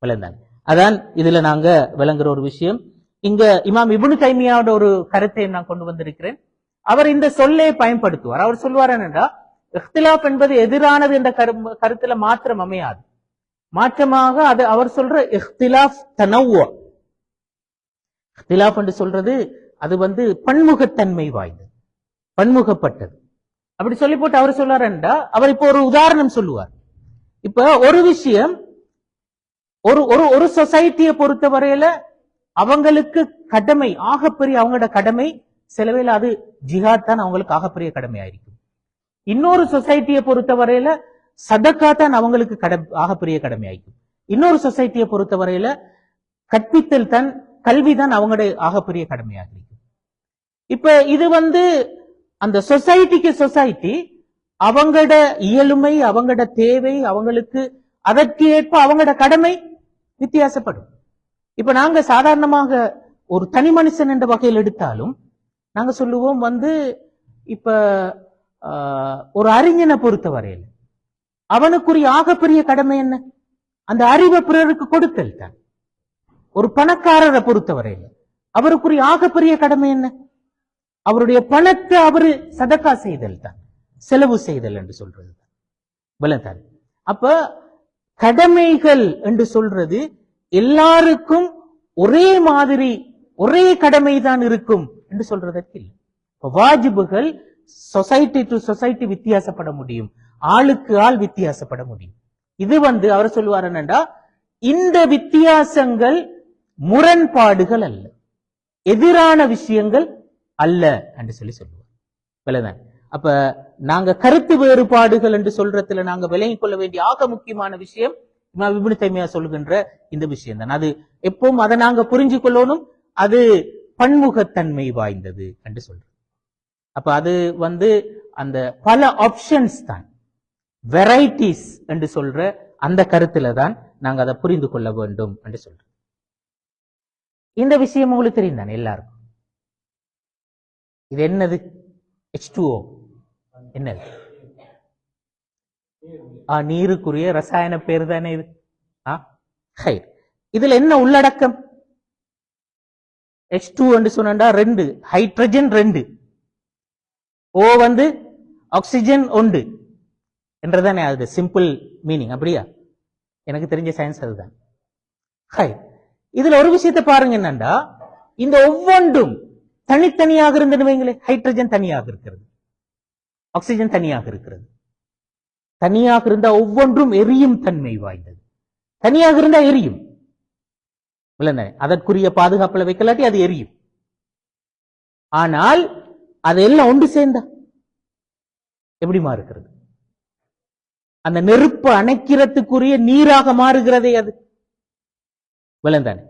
விளந்தான். அதான் இதுல நாங்க விளங்குற ஒரு விஷயம். இங்க இமாம் இப்னு தைமியாவோட ஒரு கருத்தை நான் கொண்டு வந்திருக்கிறேன். அவர் இந்த சொல்லை பயன்படுத்துவார். அவர் சொல்வார் என்னன்னா, இஹ்திலாப் என்பது எதிரானது என்ற கருத்துல மாத்திரம் அமையாது. மாற்றமாக அது அவர் சொல்ற இஹ்திலாப் தனவ்வு. இஹ்திலாப் என்று சொல்றது அது பன்முகத்தன்மை வாய்ந்தது, பன்முகப்பட்டது. அப்படி சொல்லி போட்டு அவர் சொல்றாருண்டா, அவர் இப்போ ஒரு உதாரணம் சொல்லுவார். இப்ப ஒரு விஷயம் ஒரு ஒரு சொசைட்டியை பொறுத்த வரையில அவங்களுக்கு கடமை, ஆகப்பெரிய அவங்களோட கடமை சிலவேளை அது ஜிஹாத் தான் அவங்களுக்கு ஆகப்பெரிய கடமை ஆയിരിக்கும். இன்னொரு சொசைட்டியை பொறுத்த வரையில சதக்கா தான் அவங்களுக்கு ஆகப்பெரிய கடமை ஆയിരിக்கும். இன்னொரு சொசைட்டியை பொறுத்த வரையில கற்பித்தல் தான், கல்வி தான் அவங்களுடைய ஆகப்பெரிய கடமையாக இருக்கும். இப்ப இது அந்த சொசைட்டிக்கு சொசைட்டி அவங்களோட இயலுமை, அவங்களோட தேவை, அவங்களுக்கு அதற்கு ஏற்ப அவங்களோட கடமை வித்தியாசப்படும். இப்ப நாங்க சாதாரணமாக ஒரு தனி மனுஷன் என்ற வகையில் எடுத்தாலும் நாங்க சொல்லுவோம் இப்ப ஒரு அறிஞனை பொறுத்த வரையில் அவனுக்குரிய ஆகப்பெரிய கடமை என்ன? அந்த அறிவை பிறருக்கு கொடுத்தல் தான். ஒரு பணக்காரரை பொறுத்த வரையில் அவருக்குரிய ஆகப்பெரிய கடமை என்ன? அவருடைய பணத்தை அவரு சதக்கா செய்தல் தான், செலவு செய்தல் என்று சொல்றது தான். அப்ப கடமைகள் என்று சொல்றது எல்லாருக்கும் ஒரே மாதிரி ஒரே கடமை தான் இருக்கும் என்று சொல்றதற்கு இல்லை. வாஜிபுகள் சொசைட்டி டு சொசைட்டி வித்தியாசப்பட முடியும், ஆளுக்கு ஆள் வித்தியாசப்பட முடியும். இது அவர் சொல்லுவார் என்னண்டா, இந்த வித்தியாசங்கள் முரண்பாடுகள் அல்ல, எதிரான விஷயங்கள் அல்ல என்று சொல்லுவார். அப்ப நாங்க கருத்து வேறுபாடுகள் என்று சொல்றதுல நாங்க விளங்கிக் கொள்ள வேண்டிய ஆக முக்கியமான விஷயம் இமாம் இப்னு தைமியா சொல்கின்ற இந்த விஷயம் தான். அது எப்பவும் அதை நாங்க புரிஞ்சு கொள்ளணும். அது பன்முகத்தன்மை வாய்ந்தது என்று சொல்றோம். அப்ப அது அந்த பல ஆப்ஷன்ஸ் தான், வெரைட்டிஸ் என்று சொல்ற அந்த கருத்துல தான் நாங்க அதை புரிந்து கொள்ள வேண்டும் என்று சொல்றோம். இந்த விஷயம் உங்களுக்கு தெரியும் தானே எல்லாருக்கும். இது என்னது? H2O என்னது? நீருக்குரிய ரசாயன பேர் தானே இது. இதுல என்ன உள்ளடக்கம்? H2 என்று சொன்னா 2 ஹைட்ரஜன், 2 O ஆக்சிஜன் 1 என்றதானே அது சிம்பிள் மீனிங். அப்படியா? எனக்கு தெரிஞ்ச சயின்ஸ் அதுதான். இதுல ஒரு விஷயத்தை பாருங்க என்னண்டா, இந்த ஒவ்வொன்றும் தனித்தனியாக இருந்தது வைங்களே, ஹைட்ரஜன் தனியாக இருக்கிறது, ஆக்சிஜன் தனியாக இருக்கிறது. தனியாக இருந்தா ஒவ்வொன்றும் எரியும் தன்மை வாய்ந்தது. தனியாக இருந்தா எரியும், அதற்குரிய பாதுகாப்புல வைக்கலாட்டி அது எரியும். ஆனால் அதெல்லாம் ஒன்று சேர்ந்தா எப்படி மாறுகிறது? அந்த நெருப்பு அணைக்கிறதுக்குரிய நீராக மாறுகிறதே அது. விளந்தானே?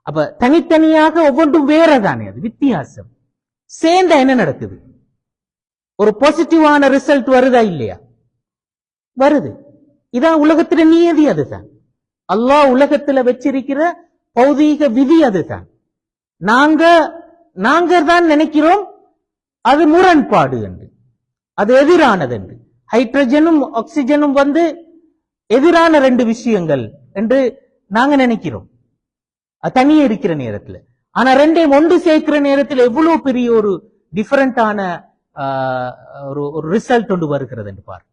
அப்ப தனித்தனியாக ஒவ்வொன்றும் வேறதானே, அது வித்தியாசம். சேர்ந்தா என்ன நடக்குது? ஒரு பாசிட்டிவான ரிசல்ட் வருதா இல்லையா? வருது. இதான் உலகத்துல நியதி, அதுதான் அல்லாஹ் உலகத்துல வச்சிருக்கிற பௌதீக விதி, அதுதான். நாங்க தான் நினைக்கிறோம் அது முரண்பாடு என்று, அது எதிரானது என்று. ஹைட்ரஜனும் ஆக்சிஜனும் எதிரான 2 விஷயங்கள் என்று நாங்க நினைக்கிறோம் தனியே இருக்கிற நேரத்தில். ஆனா ரெண்டையும் ஒன்று சேர்க்கிற நேரத்தில் எவ்வளவு பெரிய ஒரு டிஃபரண்டான ஒரு ரிசல்ட் ஒன்று வருகிறது என்று பாரு.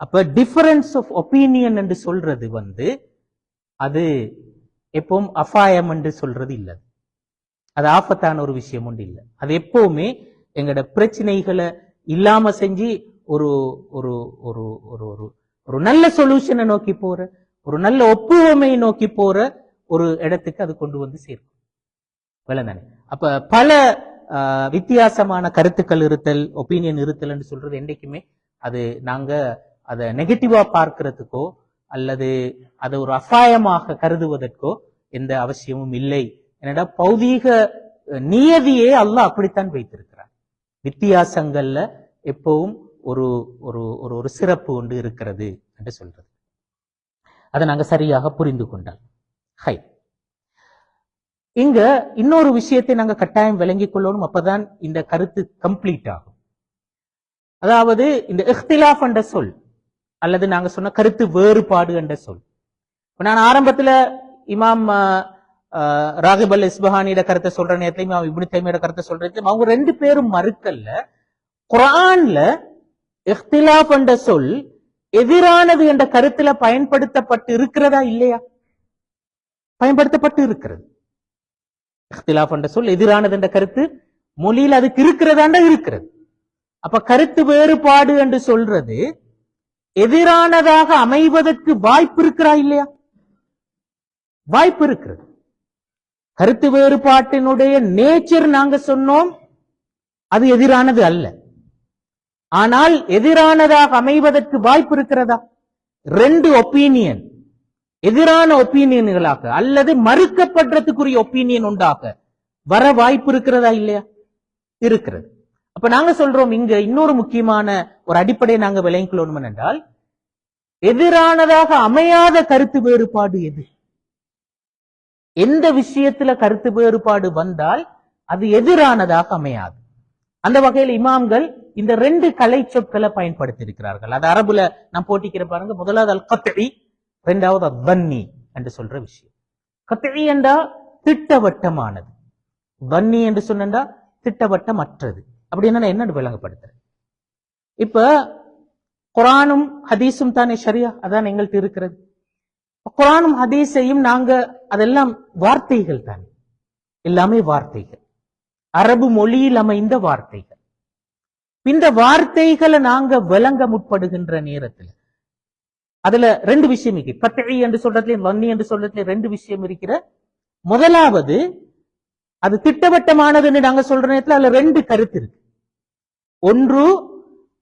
அப்ப டிஃபரன்ஸ் ஆஃப் ஒப்பீனியன் என்று சொல்றது அது எப்பவும் அபாயம் என்று சொல்றது இல்லை, அது ஆபத்தான ஒரு விஷயம் ஒன்று இல்லை. அது எப்பவுமே எங்களோட பிரச்சனைகளை இல்லாம செஞ்சு ஒரு ஒரு ஒரு ஒரு ஒரு ஒரு நல்ல சொல்யூஷனை நோக்கி போற, ஒரு நல்ல ஒப்புவமையை நோக்கி போற ஒரு இடத்துக்கு அது கொண்டு வந்து சேர்க்கும். தானே? அப்ப பல வித்தியாசமான கருத்துக்கள் இருத்தல், ஒப்பீனியன் இருத்தல் சொல்றது என்றைக்குமே அது நாங்க அதை நெகட்டிவா பார்க்கிறதுக்கோ அல்லது அதை ஒரு அபாயமாக கருதுவதற்கோ எந்த அவசியமும் இல்லை. என்னடா பௌதீக நியதியே அல்லாஹ் அப்படித்தான் வைத்திருக்கிறார். வித்தியாசங்கள்ல எப்பவும் ஒரு ஒரு ஒரு சிறப்பு ஒன்று இருக்கிறது என்று சொல்றது. அதை நாங்க சரியாக புரிந்து கொண்டால் ஹை. இங்க இன்னொரு விஷயத்தை நாங்க கட்டாயம் விளங்கிக் கொள்ளணும். அப்பதான் இந்த கருத்து கம்ப்ளீட் ஆகும். அதாவது இந்த இஹ்திலாஃப் என்ற சொல் அல்லது நாங்க சொன்ன கருத்து வேறுபாடு என்ற சொல். நான் ஆரம்பத்துல இமாம் ராகிப் அல் இஸ்பஹானியோட கருத்தை சொல்ற நேரத்திலும் இமாம் இப்னு தைமியோட கருத்தை சொல்ற நேரத்திலும் அவங்க ரெண்டு பேரும் மறுக்கல்ல. குர்ஆன்ல இஹ்திலாஃப் என்ற சொல் எதிரானது என்ற கருத்துல பயன்படுத்தப்பட்டு இருக்கிறதா இல்லையா? பயன்படுத்தப்பட்டு இருக்கிறது. இஹ்திலாஃப் என்ற சொல் எதிரானது என்ற கருத்து மொழியில் அதுக்கு இருக்கிறதாண்டா இருக்கிறது. அப்ப கருத்து வேறுபாடு என்று சொல்றது எதிரானதாக அமைவதற்கு வாய்ப்பு இருக்கிறா இல்லையா? வாய்ப்பு இருக்கிறது. கருத்து வேறுபாட்டினுடைய நேச்சர் நாங்க சொன்னோம் அது எதிரானது அல்ல. ஆனால் எதிரானதாக அமைவதற்கு வாய்ப்பு இருக்கிறதா? ரெண்டு ஒப்பீனியன் எதிரான ஒப்பீனியன்களாக அல்லது மறுக்கப்படுறதுக்குரிய ஒப்பீனியன் உண்டாக வர வாய்ப்பு இருக்கிறதா இல்லையா? இருக்கிறது. அப்ப நாங்க சொல்றோம் இங்க இன்னொரு முக்கியமான ஒரு அடிப்படையை நாங்க விளங்கிக்கொள்ளணும் என்றால், எதிரானதாக அமையாத கருத்து வேறுபாடு எது? எந்த விஷயத்துல கருத்து வேறுபாடு வந்தால் அது எதிரானதாக அமையாது. அந்த வகையில் இமாம்கள் இந்த ரெண்டு கலை சொற்களை பயன்படுத்தி இருக்கிறார்கள். அது அரபுல நான் போட்டிக்கிற பாருங்க. முதலாவது அல் கத்இ, இரண்டாவது அத்வன்னி என்று சொல்ற விஷயம். கத்இ என்றா திட்டவட்டமானது, வன்னி என்று சொன்னா திட்டவட்டமற்றது. அப்படின்னா என்ன விளங்கப்படுத்துறேன்? இப்ப குர்ஆனும் ஹதீஸும் தானே ஷரியா, அதான் எங்கள்கிட்ட இருக்கிறது. குர்ஆனும் ஹதீஸையும் நாங்க அதெல்லாம் வார்த்தைகள் தானே, எல்லாமே வார்த்தைகள், அரபு மொழியில் அமைந்த வார்த்தைகள். இந்த வார்த்தைகளை நாங்க விளங்க முற்படுகின்ற நேரத்தில் அதுல ரெண்டு விஷயம் இருக்கு. கத்இ என்று சொல்றதுல வன்னி என்று சொல்றதுல ரெண்டு விஷயம் இருக்கிற. முதலாவது அது திட்டவட்டமானதுன்னு நாங்க சொல்ற நேரத்தில் அதுல ரெண்டு கருத்து இருக்கு. ஒன்று,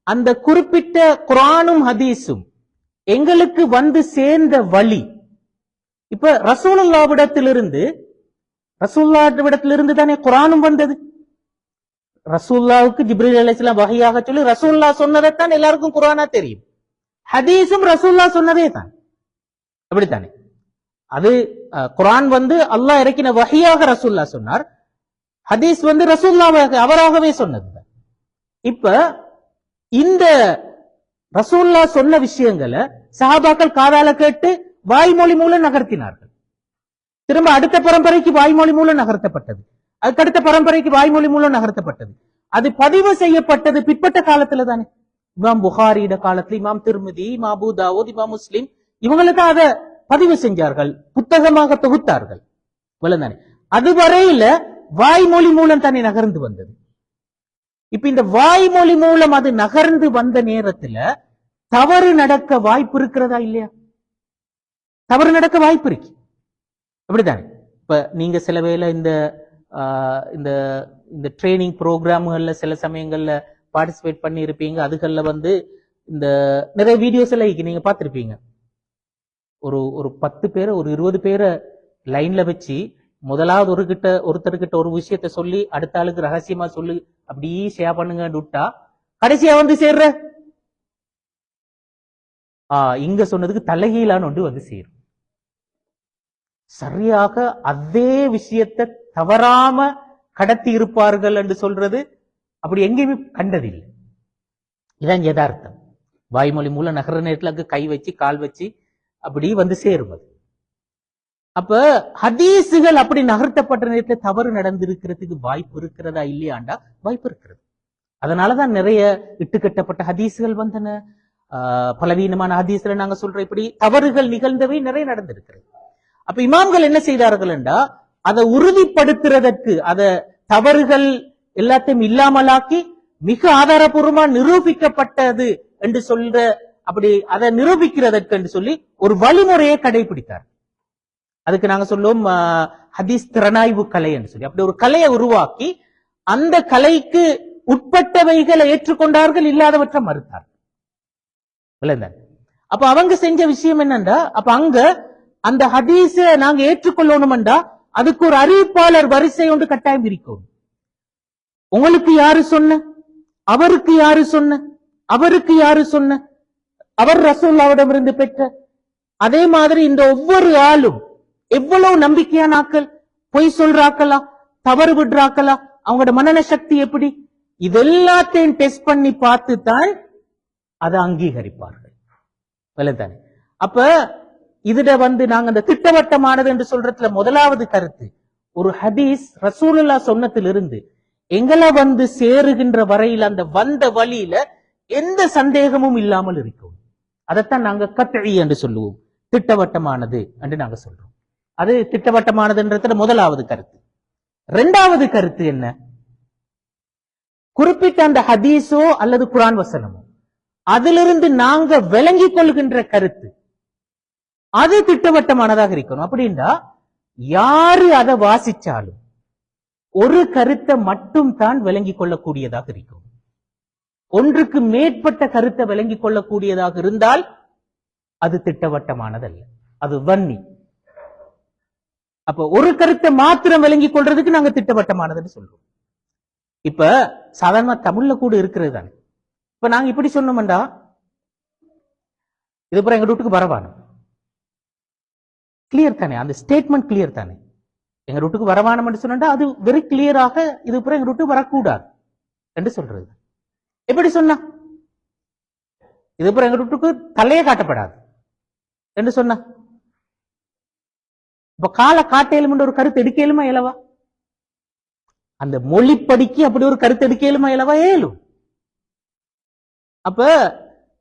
அந்த குறிப்பிட்ட குர்ஆனும் ஹதீஸும் எங்களுக்கு வந்து சேர்ந்த வழி. இப்ப ரசூலுல்லாஹ்விடத்திலிருந்து தானே குர்ஆனும் வந்தது. ரசூலுல்லாஹ்வுக்கு ஜிப்ரீல் அலைஹிஸ்ஸலாம் வஹியாக சொல்லி ரசூலுல்லாஹ் சொன்னதைத்தான் எல்லாருக்கும் குர்ஆனா தெரியும். ஹதீஸும் ரசூலுல்லாஹ் சொன்னதே தான். அப்படித்தானே? அது குர்ஆன் வந்து அல்லாஹ் இறக்கின வஹியாக ரசூலுல்லாஹ் சொன்னார். ஹதீஸ் வந்து ரசூலுல்லாஹ் அவராகவே சொன்னது. இப்ப இந்த ரசூலுல்லாஹ் சொன்ன விஷயங்களை சஹாபாக்கள் காதால கேட்டு வாய்மொழி மூலம் நகர்த்தினார்கள். திரும்ப அடுத்த பரம்பரைக்கு வாய்மொழி மூலம் நகர்த்தப்பட்டது. அதுக்கடுத்த பரம்பரைக்கு வாய்மொழி மூலம் நகர்த்தப்பட்டது. அது பதிவு செய்யப்பட்டது பிற்பட்ட காலத்துல தானே. இமாம் புகாரியோட காலத்துல இமாம் திர்மிதி, இமாம் அபூ தாவூத், இமாம் முஸ்லிம் இவங்களுக்கு அதை பதிவு செஞ்சார்கள், புத்தகமாக தொகுத்தார்கள். அதுவரையில வாய்மொழி மூலம் தானே நகர்ந்து வந்தது. இப்ப இந்த வாய்மொழி மூலம் அது நகர்ந்து வந்த நேரத்துல தவறு நடக்க வாய்ப்பு இருக்கிறதா இல்லையா? தவறு நடக்க வாய்ப்பு இருக்கு. அப்படித்தானே? இப்ப நீங்க சில வேளை இந்த ட்ரைனிங் ப்ரோக்ராம்கள்ல சில சமயங்கள்ல பார்ட்டிசிபேட் பண்ணி இருப்பீங்க. அதுகள்ல வந்து இந்த நிறைய வீடியோஸ் எல்லாம் நீங்க பார்த்திருப்பீங்க. ஒரு 10 பேரை ஒரு 20 பேரை லைன்ல வச்சு முதலாவது ஒருத்தர்கிட்ட ஒரு விஷயத்த சொல்லி அடுத்த ஆளுக்கு ரகசியமா சொல்லி அப்படியே ஷேர் பண்ணுங்க விட்டா கடைசியா வந்து சேர்ற இங்க சொன்னதுக்கு தலைகீழான ஒன்று வந்து சேரும். சரியாக அதே விஷயத்தை தவறாம கடத்தி இருப்பார்கள் என்று சொல்றது அப்படி எங்கேயுமே கண்டதில்லை. இதான் யதார்த்தம். வாய்மொழி மூலம் நகர நேரத்துல கை வச்சு கால் வச்சு அப்படி வந்து சேரும். அது அப்ப ஹதீஸுகள் அப்படி நகர்த்தப்பட்ட நேரத்தில் தவறு நடந்திருக்கிறதுக்கு வாய்ப்பு இருக்கிறதா இல்லையாண்டா வாய்ப்பு இருக்கிறது. அதனாலதான் நிறைய இட்டுக்கட்டப்பட்ட ஹதீஸுகள் வந்தன. பலவீனமான ஹதீஸ்ல நாங்க சொல்றோம் இப்படி தவறுகள் நிகழ்ந்தவை நிறைய நடந்திருக்கிறது. அப்ப இமாம்கள் என்ன செய்தார்கள் என்றா அதை உறுதிப்படுத்துறதற்கு, அதை தவறுகள் எல்லாத்தையும் இல்லாமலாக்கி மிக ஆதாரபூர்வமா நிரூபிக்கப்பட்டது என்று சொல்ற, அப்படி அதை நிரூபிக்கிறதற்கு என்று சொல்லி ஒரு வழிமுறையை கடைபிடித்தார். அதுக்கு நாங்க சொல்லுவோம் ஹதீஸ் திறனாய்வு கலை என்று சொல்லி. அப்படி ஒரு கலையை உருவாக்கி அந்த கலைக்கு உட்பட்டவைகளை ஏற்றுக்கொண்டார்கள், இல்லாதவற்றை மறுத்தார். அப்ப அவங்க செஞ்ச விஷயம் என்னன்னா, அப்ப அங்க அந்த ஹதீஸ நாங்க ஏற்றுக்கொள்ளணும்டா அதுக்கு ஒரு அறிவிப்பாளர் வரிசை ஒன்று கட்டாயம் இருக்கும். உங்களுக்கு யாரு சொன்ன, அவருக்கு யாரு சொன்ன, அவருக்கு யாரு சொன்ன, அவர் ரசூலுல்லாஹ்விடமிருந்து பெற்ற. அதே மாதிரி இந்த ஒவ்வொரு ஆளும் எவ்வளவு நம்பிக்கையான ஆக்கள், பொய் சொல்றாக்களா, தவறு விடுறாக்களா, அவங்களோட மனன சக்தி எப்படி, இதெல்லாத்தையும் டெஸ்ட் பண்ணி பார்த்து தான் அதை அங்கீகரிப்பார்கள். அப்ப இதுல நாங்க அந்த திட்டவட்டமானது என்று சொல்றதுல முதலாவது கருத்து, ஒரு ஹதீஸ் ரசூலுல்லாஹ் சொன்னதிலிருந்து எங்களை சேருகின்ற வரையில் அந்த வந்த வழியில எந்த சந்தேகமும் இல்லாமல் இருக்கும். அதைத்தான் நாங்க கத்இ என்று சொல்லுவோம், திட்டவட்டமானது என்று நாங்க சொல்றோம். அது திட்டவட்டமானதுன்றதுல முதலாவது கருத்து. இரண்டாவது கருத்து என்ன, குறிப்பிட்ட அந்த ஹதீஸோ அல்லது குர்ஆன் வசனமோ அதிலிருந்து நாங்க விளங்கிக் கொள்கின்ற கருத்து அது திட்டவட்டமானதாக இருக்கணும். அப்படின்னா யாரு அதை வாசிச்சாலும் ஒரு கருத்தை மட்டும் தான் விளங்கிக் கொள்ளக்கூடியதாக இருக்கும். ஒன்றுக்கு மேற்பட்ட கருத்தை விளங்கிக் கொள்ளக்கூடியதாக இருந்தால் அது திட்டவட்டமானதல்ல, அது வன்னி. அப்ப ஒரு கருத்தை மாத்திரம் விளங்கிக் கொள்றதுக்கு நாங்க திட்டவட்டமானதுன்னு சொல்றோம். இப்ப சாதாரண தமிழ்ல கூட இருக்கிறது தானே. இப்ப நாங்க இப்படி சொன்னோம்டா, இதுபுறம் எங்க வீட்டுக்கு வரவானு கிளியர் தானே, அந்த ஸ்டேட்மெண்ட் கிளியர் தானே. எங்க வீட்டுக்கு வரவானம் சொன்னா அது வெரி கிளியராக இதுபுறம் எங்க வீட்டுக்கு வரக்கூடாது என்று சொல்றது. எப்படி சொன்னா, இதுபுறம் எங்க வீட்டுக்கு தலையே காட்டப்படாது என்று சொன்னா, இப்ப காலை காட்டையிலும் ஒரு கருத்து எடுக்கலுமா இயலவா, அந்த மொழிப்படிக்கு அப்படி ஒரு கருத்து எடுக்கலுமா இயலவா, ஏலும். அப்ப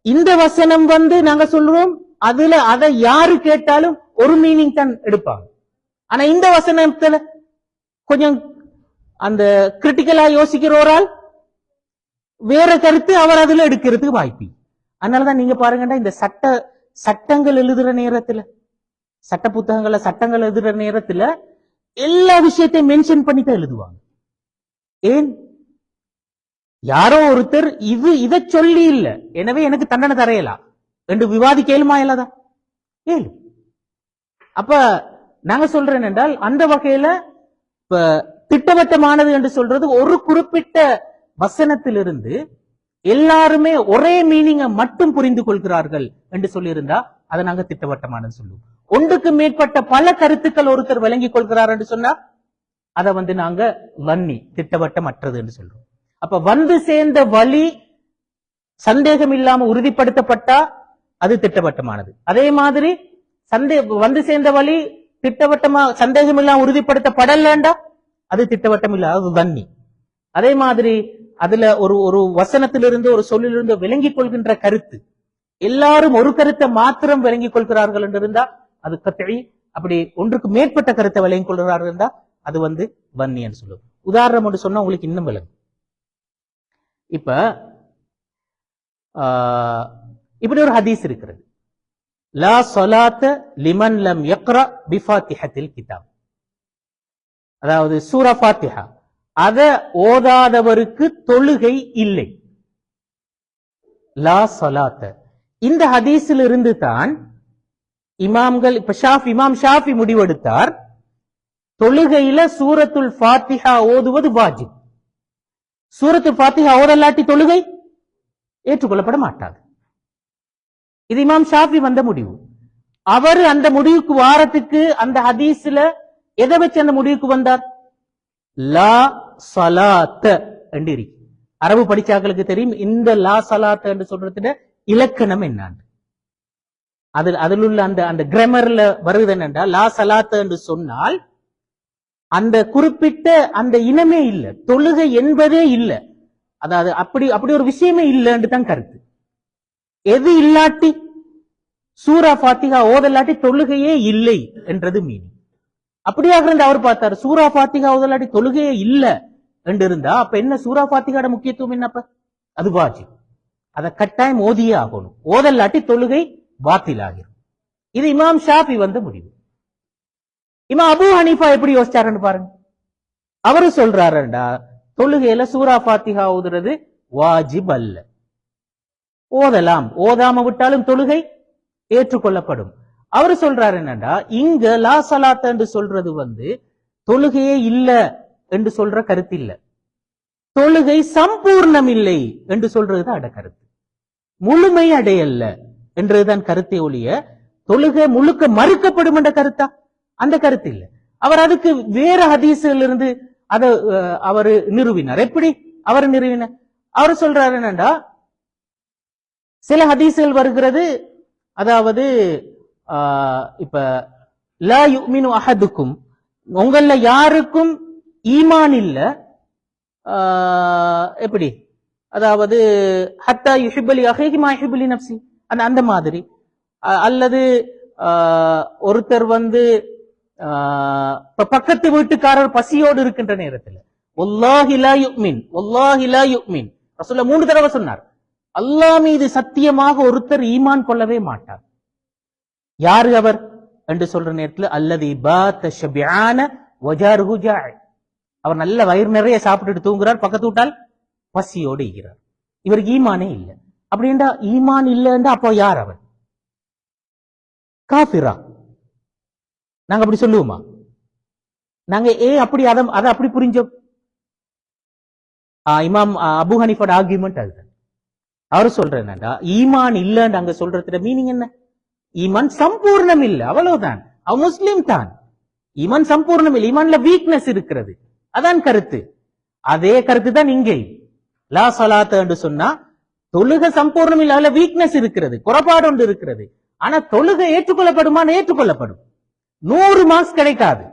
இந்த வசனம் நாங்க சொல்றோம், அதுல அதை யாரு கேட்டாலும் ஒரு மீனிங் தான் எடுப்பாங்க. ஆனா இந்த வசனத்துல கொஞ்சம் அந்த கிரிட்டிக்கலா யோசிக்கிறோரால் வேற கருத்து அவர் அதுல எடுக்கிறதுக்கு வாய்ப்பு. அதனாலதான் நீங்க பாருங்கடா, இந்த சட்டங்கள் எழுதுற நேரத்துல, சட்ட புத்தகங்கள சட்டங்கள் எழுதுற நேரத்துல எல்லா விஷயத்தையும் மென்ஷன் பண்ணிதான் எழுதுவாங்க. ஏன், யாரோ ஒருத்தர் இதை சொல்லி இல்ல, எனவே எனக்கு தண்டனை தரையலாம் என்று விவாதிக்கலுமா இல்லாதா, ஏழு. அப்ப நாங்க சொல்றேன் என்றால் அந்த வகையில இப்ப திட்டவட்டமானது என்று சொல்றது ஒரு குறிப்பிட்ட வசனத்திலிருந்து எல்லாருமே ஒரே மீனிங்கை மட்டும் புரிந்து கொள்கிறார்கள் என்று சொல்லியிருந்தா அதை நாங்க திட்டவட்டமானது சொல்லுவோம். ஒன்றுக்கு மேற்பட்ட பல கருத்துக்கள் ஒருத்தர் விளங்கிக் கொள்கிறார் என்று சொன்னா அதை நாங்க வன்னி, திட்டவட்டமற்றது என்று சொல்றோம். அப்ப சேர்ந்த வழி சந்தேகம் இல்லாம உறுதிப்படுத்தப்பட்டா அது திட்டவட்டமானது. அதே மாதிரி சேர்ந்த வழி திட்டவட்டமா சந்தேகம் இல்லாம உறுதிப்படுத்தப்படலண்டா அது திட்டவட்டம் இல்ல, அது வன்னி. அதே மாதிரி அதுல ஒரு வசனத்திலிருந்து ஒரு சொல்லிலிருந்து விளங்கிக் கொள்கின்ற கருத்து எல்லாரும் ஒரு கருத்தை மாத்திரம் விளங்கிக் கொள்கிறார்கள் என்று இருந்தா அது கத்இ. அப்படி ஒன்றுக்கு மேற்பட்ட கருத்தை விளங்கிக் கொள்கிறார்கள் இருந்தா அது வன்னின்னு சொல்லுவோம். உதாரணம் ஒன்று சொன்னா உங்களுக்கு இன்னும் விளங்கும். இப்ப இப்படி ஒரு ஹதீஸ் இருக்கிறது, லா ஸலாத்த லிமன் லம் யக்ரா பிஃபாத்திஹத்தில் கிதாப், அதாவது சூரா ஃபாத்திஹா அத ஓதாதவருக்கு தொழுகை இல்லை. லா ஸலாத்த இந்த ஹதீஸில் இருந்து தான் இமாம்கள், இப்ப இமாம் ஷாஃபி முடிவெடுத்தார், தொழுகையில சூரத்துல் ஃபாத்திஹா ஓதுவது வாஜிப். சூரத்துல் ஃபாத்திஹா ஓதலாட்டி தொழுகை ஏற்றுக்கொள்ளப்பட மாட்டாது. இது இமாம் ஷாஃபி வந்த முடிவு. அவர் அந்த முடிவுக்கு வாரத்துக்கு அந்த ஹதீஸ்ல எதை வச்சு அந்த முடிவுக்கு வந்தார், லா ஸலாத்த என்று இருக்கு. அரபு படிச்சாக்களுக்கு தெரியும் இந்த லா ஸலாத்த என்று சொல்றதுல இலக்கணம் என்னன்னு. அதில் உள்ள அந்த கிராமர்ல வருது என்னன்னா, லா ஸலாத்த என்று சொன்னால் அந்த குறிப்பிட்ட அந்த இனமே இல்ல, தொழுகை என்பதே இல்ல, அதாவது அப்படி ஒரு விஷயமே இல்லைன்னு தான் கருத்து. எது இல்லாட்டி சூரா ஃபாத்திஹா ஓதலாட்டி தொழுகையே இல்லை என்றது மீனிங். அப்படியாக அவர் பார்த்தார், சூரா ஃபாத்திஹா ஓதலாட்டி தொழுகையே இல்ல என்று இருந்தா அப்ப என்ன சூரா ஃபாத்திஹாவோட முக்கியத்துவம் என்னப்ப? அது வாஜிப். அதை கட்டாயம் ஓதியே ஆகணும். ஓதல்லாட்டி தொழுகை பாத்தில் ஆகிரும். இது இமாம் ஷாஃபி வந்த முடிவு. இமாம் அபூ ஹனீஃபா எப்படி யோசிச்சாருன்னு பாருங்க. அவரு சொல்றாருண்டா தொழுகையில சூரா ஃபாத்திஹா ஓதுறது வாஜிப் அல்ல, ஓதலாம், ஓதாம விட்டாலும் தொழுகை ஏற்றுக்கொள்ளப்படும். அவரு சொல்றாரு என்னண்டா இங்க லா சலாத் என்று சொல்றது தொழுகையே இல்ல என்று சொல்ற கருத்து இல்ல, தொழுகை சம்பூர்ணம் இல்லை என்று சொல்றதுதான் அட கருத்து, முழுமை அடையல்ல என்றுதான் கருத்தை ஒழிய தொழுகை முழுக்க மறுக்கப்படும் என்ற கருத்தா? அந்த கருத்து இல்ல. அவர் அதுக்கு வேற ஹதீஸ்ல இருந்து அதை அவர் நிறுவினார். எப்படி அவர் நிறுவினார்? அவர் சொல்றாரு என்னண்டா சில ஹதீஸ்கள் வருகிறது, அதாவது இப்ப லா யுமினு அஹதுக்கும், உங்கள யாருக்கும் ஈமான் இல்ல, எப்படி, அதாவது ஹத்தா யுஹிப்பலி அஹீஹி மா யுஹிப்பலி நஃப்ஸி, அந்த மாதிரி. அல்லது ஒருத்தர் பக்கத்து வீட்டுக்காரர் பசியோடு இருக்கின்ற நேரத்தில் வல்லாஹி லா யுமின், வல்லாஹி லா யுமின் ரசூலுல்லாஹ் 3 தடவை சொன்னார், அல்லாஹ் மீது சத்தியமாக ஒருத்தர் ஈமான் கொள்ளவே மாட்டார். யாரு அவர் என்று சொல்ற நேரத்தில் அல்லதி பாத ஷபிஆன வஜாருஹு ஜாஇ, அவர் நல்ல வயிறு நிறைய சாப்பிட்டுட்டு தூங்குறார், பக்கத்து விட்டால் பசியோடு இருக்கிறார், இவருக்கு ஈமானே இல்லை. அப்படின்னா ஈமான் இல்லைன்னா அப்போ யார் அவர்? காஃபிரா? நாங்க அப்படி சொல்லுவோமா? நாங்க அப்படி அதை அப்படி புரிஞ்சோம். இமாம் அபூ ஹனீஃபாவோட ஆர்கியூமெண்ட் அதுதான். அவரு சொல்ற என்னடா ஈமான் இல்லன்னு அங்க சொல்றதுல மீனிங் என்ன? ஈமான் சம்பூர்ணம் இல்ல, அவ்வளவுதான். அவன் முஸ்லிம் தான், ஈமான் சம்பூர்ணம் இல்லை, ஈமான்ல வீக்னஸ் இருக்கிறது, அதான் கருத்து. அதே கருத்து தான் இங்கே லா ஸலாத் என்று சொன்னா தொழுகை சம்பூர்ணம் இல்ல, அதுல வீக்னஸ் இருக்கிறது, குறைபாடு ஒன்று இருக்கிறது. ஆனா தொழுகை ஏற்றுக்கொள்ளப்படுமா? ஏற்றுக்கொள்ளப்படும். 100 மார்க்ஸ் கிடைக்காது,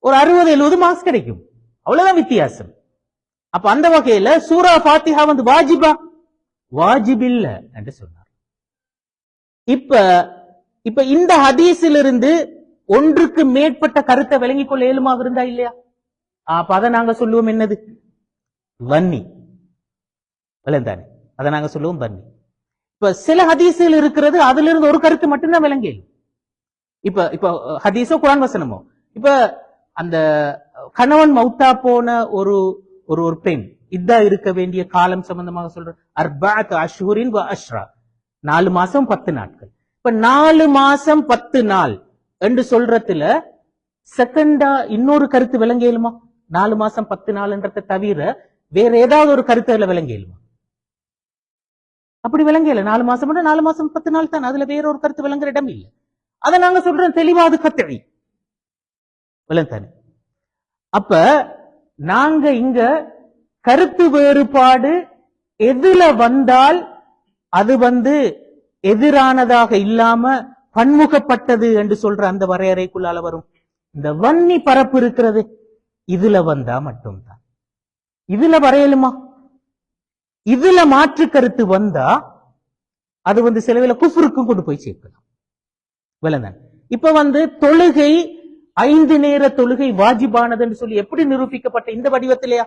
ஒரு 60-70 மார்க்ஸ் கிடைக்கும், அவ்வளவுதான் வித்தியாசம். அப்ப அந்த வகையில சூரா ஃபாத்திஹா வாஜிபா? வாஜிப் இல்ல என்று சொன்னார். இப்ப இந்த ஹதீஸிலிருந்து ஒன்றுக்கு மேற்பட்ட கருத்தை விளங்கிக் கொள்ள இயலுமாக இருந்தா இல்லையா? அப்ப அதை நாங்க சொல்லுவோம் என்னது? வன்னி. விளந்தானே? அதை நாங்க சொல்லுவோம் வன்னி. இப்ப சில ஹதீஸில் இருக்கிறது, அதுல இருந்து ஒரு கருத்து மட்டும்தான் விளங்கி. இப்ப ஹதீஸோ குர்ஆன் வசனமோ, இப்ப அந்த கணவன் மௌத்தா போன ஒரு பெண் இதா இருக்க வேண்டிய காலம் சம்பந்தமாக சொல்ற அர்பஅத் அஷ்ஹுரின் வ அஷ்ரா, 4 மாசம் 10 நாட்கள். இப்ப 4 மாசம் 10 நாள் என்று சொல்றதுல செகண்டா இன்னொரு கருத்து விளங்கியலுமா? 4 மாசம் 10 நாள்ன்றதை தவிர வேற ஏதாவது ஒரு கருத்து அதுல விளங்கியலுமா? அப்படி விளங்கல. 4 மாசம் 4 மாசம் 10 நாள் தான், அதுல வேற ஒரு கருத்து விளங்குற இடம் இல்லை. அதை நாங்க சொல்றோம் தெளிவாது கத்தழி விளந்தானே. அப்ப நாங்க இங்க கருத்து வேறுபாடு எதுல வந்தால் அது எதிரானதாக இல்லாம பன்முகப்பட்டது என்று சொல்ற அந்த வரையறைக்குள்ளால வரும். இந்த வன்னி பரப்பு இருக்கிறது, இதுல வந்தா மட்டும்தான். இதுல வரையலுமா? இதுல மாற்று கருத்து வந்தா அது சிலவில குஃப்ருக்கும் கொண்டு போய் சேர்க்கலாம். விளந்தான். இப்ப தொழுகை 5 நேர தொழுகை வாஜிபானது என்று சொல்லி எப்படி நிரூபிக்கப்பட்ட? இந்த வடிவத்திலேயா?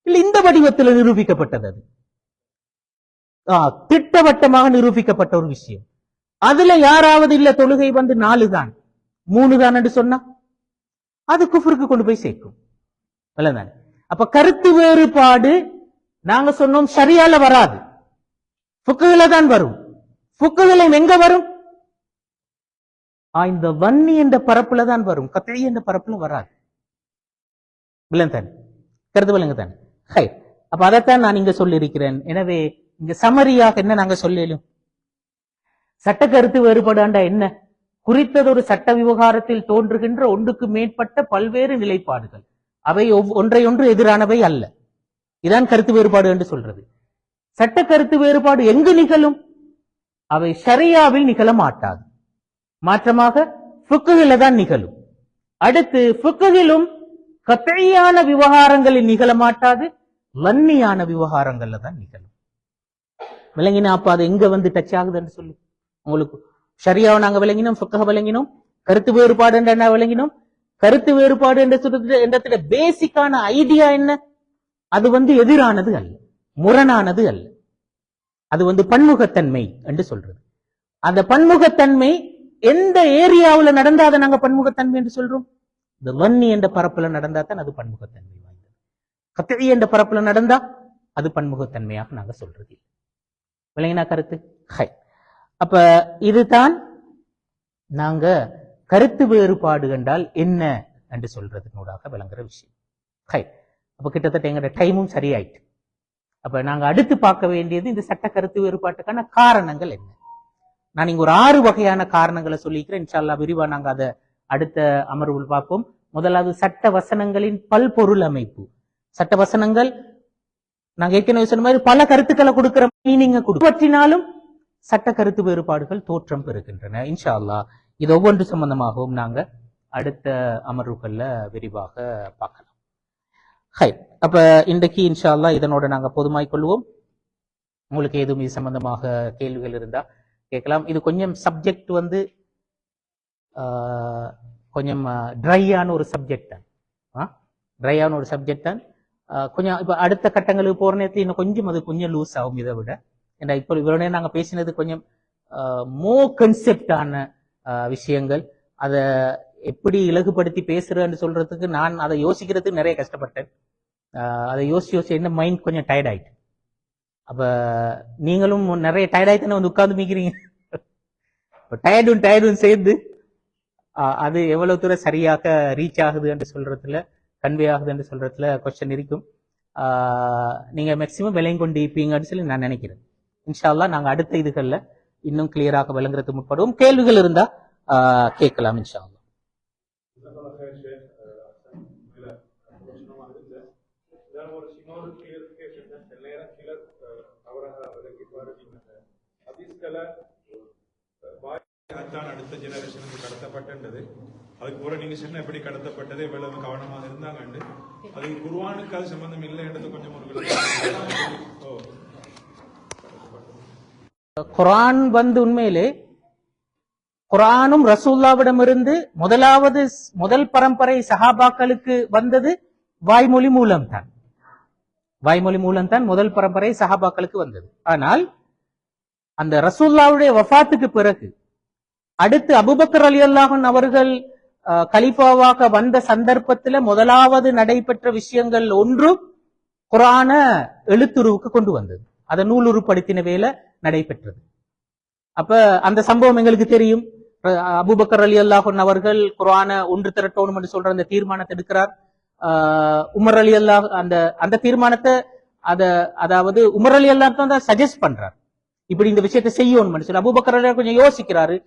இல்ல இந்த வடிவத்தில் நிரூபிக்கப்பட்டது. அது திட்டவட்டமாக நிரூபிக்கப்பட்ட ஒரு விஷயம். அதுல யாராவது இல்ல தொழுகை 4 தான் 3 தான் என்று சொன்னா அது குஃப்ருக்கு கொண்டு போய் சேர்க்கும். விளந்தான். அப்ப கருத்து வேறுபாடு நாங்க சொன்னோம் ஷரியால வராது, ஃபுக்ஹ்ல தான் வரும். ஃபுக்ஹ்ல எங்க வரும்? இந்த வன்னி என்ற பரப்புல தான் வரும், கத்இ என்ற பரப்புல வராது. விளந்தான். கருத்து விளங்க தான். அப்ப அதைத்தான் நான் இங்க சொல்லி இருக்கிறேன். எனவே இங்க சமரியாக என்ன நாங்க சொல்லலும், சட்ட கருத்து வேறுபாடாண்டா என்ன? குறித்தது ஒரு சட்ட விவகாரத்தில் தோன்றுகின்ற ஒன்றுக்கு மேற்பட்ட பல்வேறு நிலைப்பாடுகள், அவை ஒன்றையொன்று எதிரானவை அல்ல. இதான் கருத்து வேறுபாடு என்று சொல்றது. சட்ட கருத்து வேறுபாடு எங்கு நிகழும்? அவை ஷரியாவில் நிகழ மாட்டாது, மாற்றமாக ஃபுக்ஹ்ல தான் நிகழும். அடுத்து ஃபுக்ஹிலும் கத்இயான விவகாரங்களில் நிகழ மாட்டாது, வன்னியான விவகாரங்கள்ல தான் நிகழும். விளங்கினா அப்ப அது எங்க டச் ஆகுதுன்னு சொல்லி உங்களுக்கு ஷரியாவை நாங்க விளங்கினோம், ஃபுக்ஹ விளங்கினோம், கருத்து வேறுபாடு என்ன விளங்கினோம். கருத்து வேறுபாடு என்ற பேசிக்கான ஐடியா என்ன? அது எதிரானது அல்ல, முரணானது அல்ல. அது பன்முகத்தன்மை என்று சொல்றது. அந்த பன்முகத்தன்மை எந்த ஏரியாவுல நடந்தா அதை நாங்க பன்முகத்தன்மை என்று சொல்றோம்? இந்த வன்னி என்ற பரப்புல நடந்தா தான் அது பன்முகத்தன்மை வாய்ந்தது. கத்திரி என்ற பரப்புல நடந்தா அது பன்முகத்தன்மையாக நாங்க சொல்றது. விளங்கினா கருத்து? அப்ப இதுதான் நாங்க கருத்து வேறுபாடு என்றால் என்ன என்று சொல்றதுனூடாக விளங்குற விஷயம். அப்ப கிட்டத்தட்ட எங்க டைமும் சரியாயிட்டு. அப்ப நாங்க அடுத்து பார்க்க வேண்டியது இந்த சட்ட கருத்து வேறுபாட்டுக்கான காரணங்கள் என்ன. நான் இங்க ஒரு 6 வகையான காரணங்களை சொல்லிக்கிறேன். இன்ஷா அல்லாஹ் விரிவா நாங்க அதை அடுத்த அமர்வில் பார்ப்போம். முதலாவது சட்ட வசனங்களின் பல்பொருள் அமைப்பு. சட்ட வசனங்கள் நாங்க ஏற்கனவே சொன்ன மாதிரி பல கருத்துக்களை கொடுக்கிற மீனிங்க கொடுப்பற்றினாலும் சட்ட கருத்து வேறுபாடுகள் தோற்றம் பெறுகின்றன. இன்ஷா அல்லாஹ் இது ஒவ்வொன்று சம்பந்தமாகவும் நாங்க அடுத்த அமர்வுகள்ல விரிவாக பார்க்கலாம். அப்ப இன்றைக்கு இன்ஷா அல்லாஹ் இதனோட நாங்க பொதுமாய் கொள்வோம். உங்களுக்கு எதுவும் இது சம்பந்தமாக கேள்விகள் இருந்தா கேட்கலாம். இது கொஞ்சம் சப்ஜெக்ட் கொஞ்சம் ட்ரையான ஒரு சப்ஜெக்ட் தான். ட்ரையான ஒரு சப்ஜெக்ட் தான். கொஞ்சம் இப்ப அடுத்த கட்டங்களுக்கு போற நேரத்தில் இன்னும் கொஞ்சம் அது கொஞ்சம் லூஸ் ஆகும் இதை விட. ஏன்னா இப்போ இவருடைய நாங்க பேசினது கொஞ்சம் மோ கன்செப்டான விஷயங்கள். அதை எப்படி இலகுபடுத்தி பேசுறேன்னு சொல்றதுக்கு நான் அதை யோசிக்கிறதுக்கு நிறைய கஷ்டப்பட்டேன். அதை யோசிச்சு என்ன மைண்ட் கொஞ்சம் டயர்ட் ஆயிட்டு. அப்ப நீங்களும் நிறைய டயர்ட் ஆயிட்டு உட்கார்ந்து மிக்கிறீங்க. டயர்டும் சேர்ந்து அது எவ்வளவு தூரம் சரியாக ரீச் ஆகுது என்று சொல்றதுல, கன்வே ஆகுது என்று சொல்றதுல கொஸ்டின் இருக்கும். நீங்க மேக்சிமம் விலையும் கொண்டு இருப்பீங்கன்னு சொல்லி நான் நினைக்கிறேன். இன்ஷா அல்லாஹ் நாங்க அடுத்த இதுகள்ல இன்னும் கிளியராக விளங்குறதுக்கு முற்படுவோம். கேள்விகள் இருந்தா கேட்கலாம் இன்ஷா அல்லாஹ். அடுத்த ஜெனரேஷனுக்கு கடத்தப்பட்டது. அதுக்கு பூரா நீங்க சொன்ன எப்படி கடத்தப்பட்டது, எவ்வளவு கவனமாக இருந்தாங்க. அது குர்ஆனுக்கு அது சம்பந்தம் இல்லை என்றது கொஞ்சம் குர்ஆன் உண்மையிலே குர்ஆனும் ரசூலுல்லாவிடமிருந்து முதல் பரம்பரை சஹாபாக்களுக்கு வந்தது வாய்மொழி மூலம்தான். வாய்மொழி மூலம்தான் முதல் பரம்பரை சஹாபாக்களுக்கு வந்தது. ஆனால் அந்த ரசூலுல்லாவுடைய வஃபாத்துக்கு பிறகு அடுத்து அபூபக்கர் ரலியல்லாஹு அன்ஹு அவர்கள் கலீஃபாவாக வந்த சந்தர்ப்பத்தில் முதலாவது நடைபெற்ற விஷயங்கள் ஒன்று குர்ஆன எழுத்துருவுக்கு கொண்டு வந்தது. அதை நூலுருப்படுத்தின வேலை நடைபெற்றது. அப்ப அந்த சம்பவம் எங்களுக்கு தெரியும். அபூபக்கர் ரலியல்லாஹு அன்ஹு அவர்கள் குர்ஆன ஒன்று திரட்டணும் என்று சொல்ற அந்த தீர்மானத்தை எடுக்கிறார். உமர் ரலியல்லாஹு அந்த தீர்மானத்தை அதாவது உமர் ரலியல்லாஹு தான் சஜஸ்ட் பண்றார். இப்படி இந்த விஷயத்தை செய்யணும் சொல்லி அபூபக்கர் ரலியல்லாஹு கொஞ்சம் யோசிக்கிறாரு.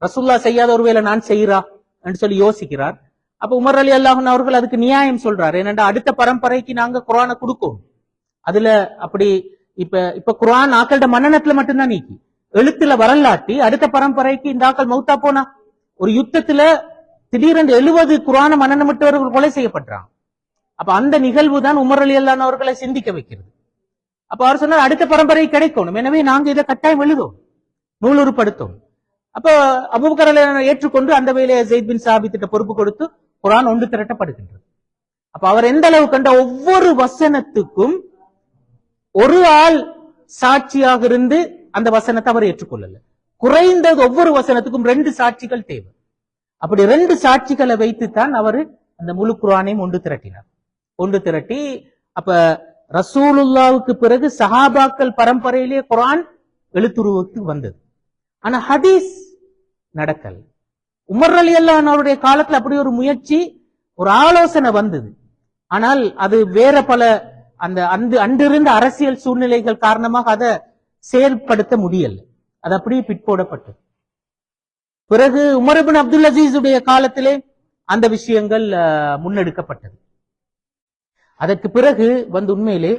ரசூலுல்லாஹ் செய்யாத ஒருவேளை நான் செய்யறா என்று சொல்லி யோசிக்கிறார். அப்ப உமர் ரலியல்லாஹு அன்ஹு அவர்கள் அதுக்கு நியாயம் சொல்றாரு. ஏனென்றா அடுத்த பரம்பரைக்கு நாங்க குர்ஆனை கொடுக்கும். அதுல அப்படி இப்ப குர்ஆன் ஆக்களோட மன்னனத்துல மட்டும்தான் நீக்கி எழுத்துல வரலாட்டி அடுத்த பரம்பரைக்கு இந்த ஆக்கள் மௌத்தா போனா ஒரு யுத்தத்துல திடீரென்று 70 குர்ஆன மன்னனமிட்டவர்கள் கொலை செய்யப்படுறாங்க. அப்ப அந்த நிகழ்வு தான் உமர் ரலியல்லாஹு அன்ஹு அவர்களை சிந்திக்க வைக்கிறது. அப்ப அவர் சொன்னார் அடுத்த பரம்பரை கிடைக்கணும், எனவே நாங்க இதை கட்டாயம் எழுதும், நூலுருப்படுத்தும். அப்ப அபூபக்கர் ரலியல்லாஹு ஏற்றுக்கொண்டு அந்த வேலையை ஸைத் பின் சாபித்திட்ட பொறுப்பு கொடுத்து குர்ஆன் ஒன்று திரட்டப்படுகின்றது. அப்ப அவர் எந்த அளவு கண்ட ஒவ்வொரு வசனத்துக்கும் ஒரு ஆள் சாட்சியாக இருந்து அந்த வசனத்தை அவர் ஏற்றுக்கொள்ளல. குறைந்தது ஒவ்வொரு வசனத்துக்கும் 2 சாட்சிகள் தேவை. அப்படி 2 சாட்சிகளை வைத்துத்தான் அவர் அந்த முழு குர்ஆனையும் ஒன்று திரட்டினார். ஒன்று திரட்டி அப்ப ரசூலுல்லாவுக்கு பிறகு சஹாபாக்கள் பரம்பரையிலே குர்ஆன் எழுத்துருவுக்கு வந்தது. ஆனா ஹதீஸ் நடக்கல. உமர் ரலியல்லாஹு அன்ஹு அவருடைய காலத்துல அப்படி ஒரு முயற்சி, ஒரு ஆலோசனை வந்தது. ஆனால் அது வேற பல அன்றிருந்த அரசியல் சூழ்நிலைகள் காரணமாக அதை செயல்படுத்த முடியல. அது அப்படியே பிற்போடப்பட்டது. பிறகு உமர் இப்னு அப்துல் அசீஸ் உடைய காலத்திலே அந்த விஷயங்கள் முன்னெடுக்கப்பட்டது. அதற்கு பிறகு உண்மையிலே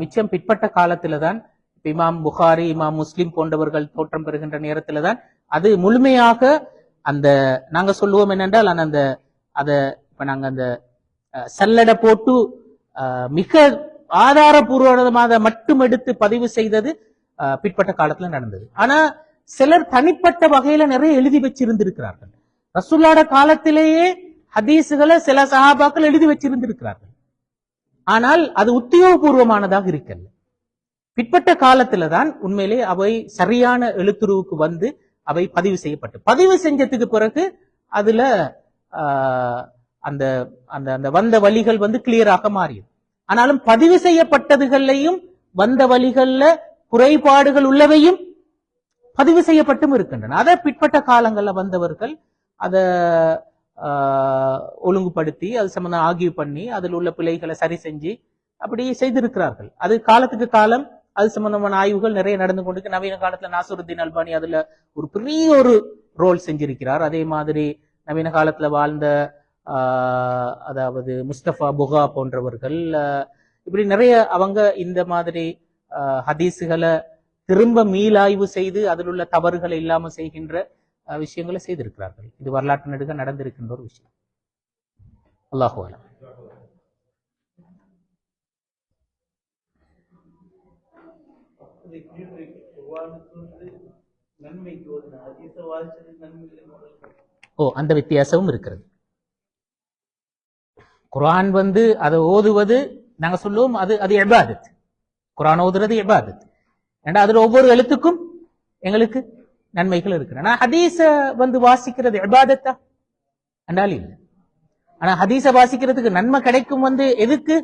மிச்சம் பிற்பட்ட காலத்துல தான் இமாம் புகாரி, இமாம் முஸ்லிம் போன்றவர்கள் தோற்றம் பெறுகின்ற நேரத்துல தான் அது முழுமையாக நாங்க சொல்லுவோம் என்னென்றால் இப்ப நாங்க அந்த சல்லடை போட்டு மிக ஆதாரபூர்வமாக மட்டும் எடுத்து பதிவு செய்தது பிற்பட்ட காலத்துல நடந்தது. ஆனா சிலர் தனிப்பட்ட வகையில நிறைய எழுதி வச்சிருந்திருக்கிறார்கள். ரசூலுல்லாஹ் காலத்திலேயே ஹதீசுகளை சில சஹாபாக்கள் எழுதி வச்சிருந்திருக்கிறார்கள். ஆனால் அது உத்தியோகபூர்வமானதாக இருக்கல்ல. பிற்பட்ட காலத்துல தான் உண்மையிலே அவை சரியான எழுத்துருவுக்கு வந்து அவை பதிவு பதிவு செஞ்சதுக்கு பிறகு அதுல அந்த அந்த அந்த வந்த வழிகள் வந்து கிளியராக மாறியது. ஆனாலும் பதிவு செய்யப்பட்டதுகள்லையும் வந்த வழிகள்ல குறைபாடுகள் உள்ளவையும் பதிவு செய்யப்பட்டும் இருக்கின்றன. அதை பிற்பட்ட காலங்கள்ல வந்தவர்கள் அதை ஒழுங்குபடுத்தி அது சம்பந்தம் ஆகிய பண்ணி அதில் உள்ள பிழைகளை சரி செஞ்சு அப்படி செய்திருக்கிறார்கள். அது காலத்துக்கு காலம் அது சம்பந்தமான ஆய்வுகள் நிறைய நடந்து கொண்டு நவீன காலத்துல நாசருத்தீன் அல்பானி அதுல ஒரு பெரிய ஒரு ரோல் செஞ்சிருக்கிறார். அதே மாதிரி நவீன காலத்துல வாழ்ந்த அதாவது முஸ்தபா புகா போன்றவர்கள் இப்படி நிறைய அவங்க இந்த மாதிரி ஹதீஸுகளை திரும்ப மீளாய்வு செய்து அதில் உள்ள தவறுகளை இல்லாம செய்கின்ற விஷயங்களை செய்திருக்கிறார்கள். இது வரலாற்று நெடுக நடந்திருக்கின்ற ஒரு விஷயம். அல்லாஹு அலம். அந்த வித்தியாசமும் இருக்கிறது. குர்ஆன் வந்து அதை ஓதுவது நாங்க சொல்லுவோம் அது அது இபாதத். குர்ஆன் ஓதுறது இபாதத். ஏன்னா அதுல ஒவ்வொரு எழுத்துக்கும் எங்களுக்கு நன்மைகள் இருக்கு. ஆனா ஹதீஸ வந்து வாசிக்கிறது இபாதத்தா என்றால் இல்லை. ஆனா ஹதீஸ வாசிக்கிறதுக்கு நன்மை கிடைக்கும் வந்து எதுக்கு?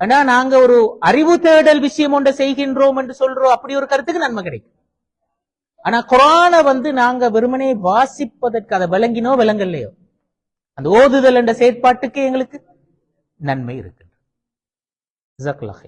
ஆனா நாங்க ஒரு அறிவு தேடல் விஷயம் ஒன்றை செய்கின்றோம் என்று சொல்றோம், அப்படி ஒரு கருத்துக்கு நன்மை கிடைக்கும். ஆனா குர்ஆனை வந்து நாங்க வெறுமனே வாசிப்பதற்கு அதை விளங்கினோ விளங்கலையோ அந்த ஓதுதல் என்ற செயற்பாட்டுக்கு எங்களுக்கு நன்மை இருக்கு. ஜஸாக்கல்லாஹ்.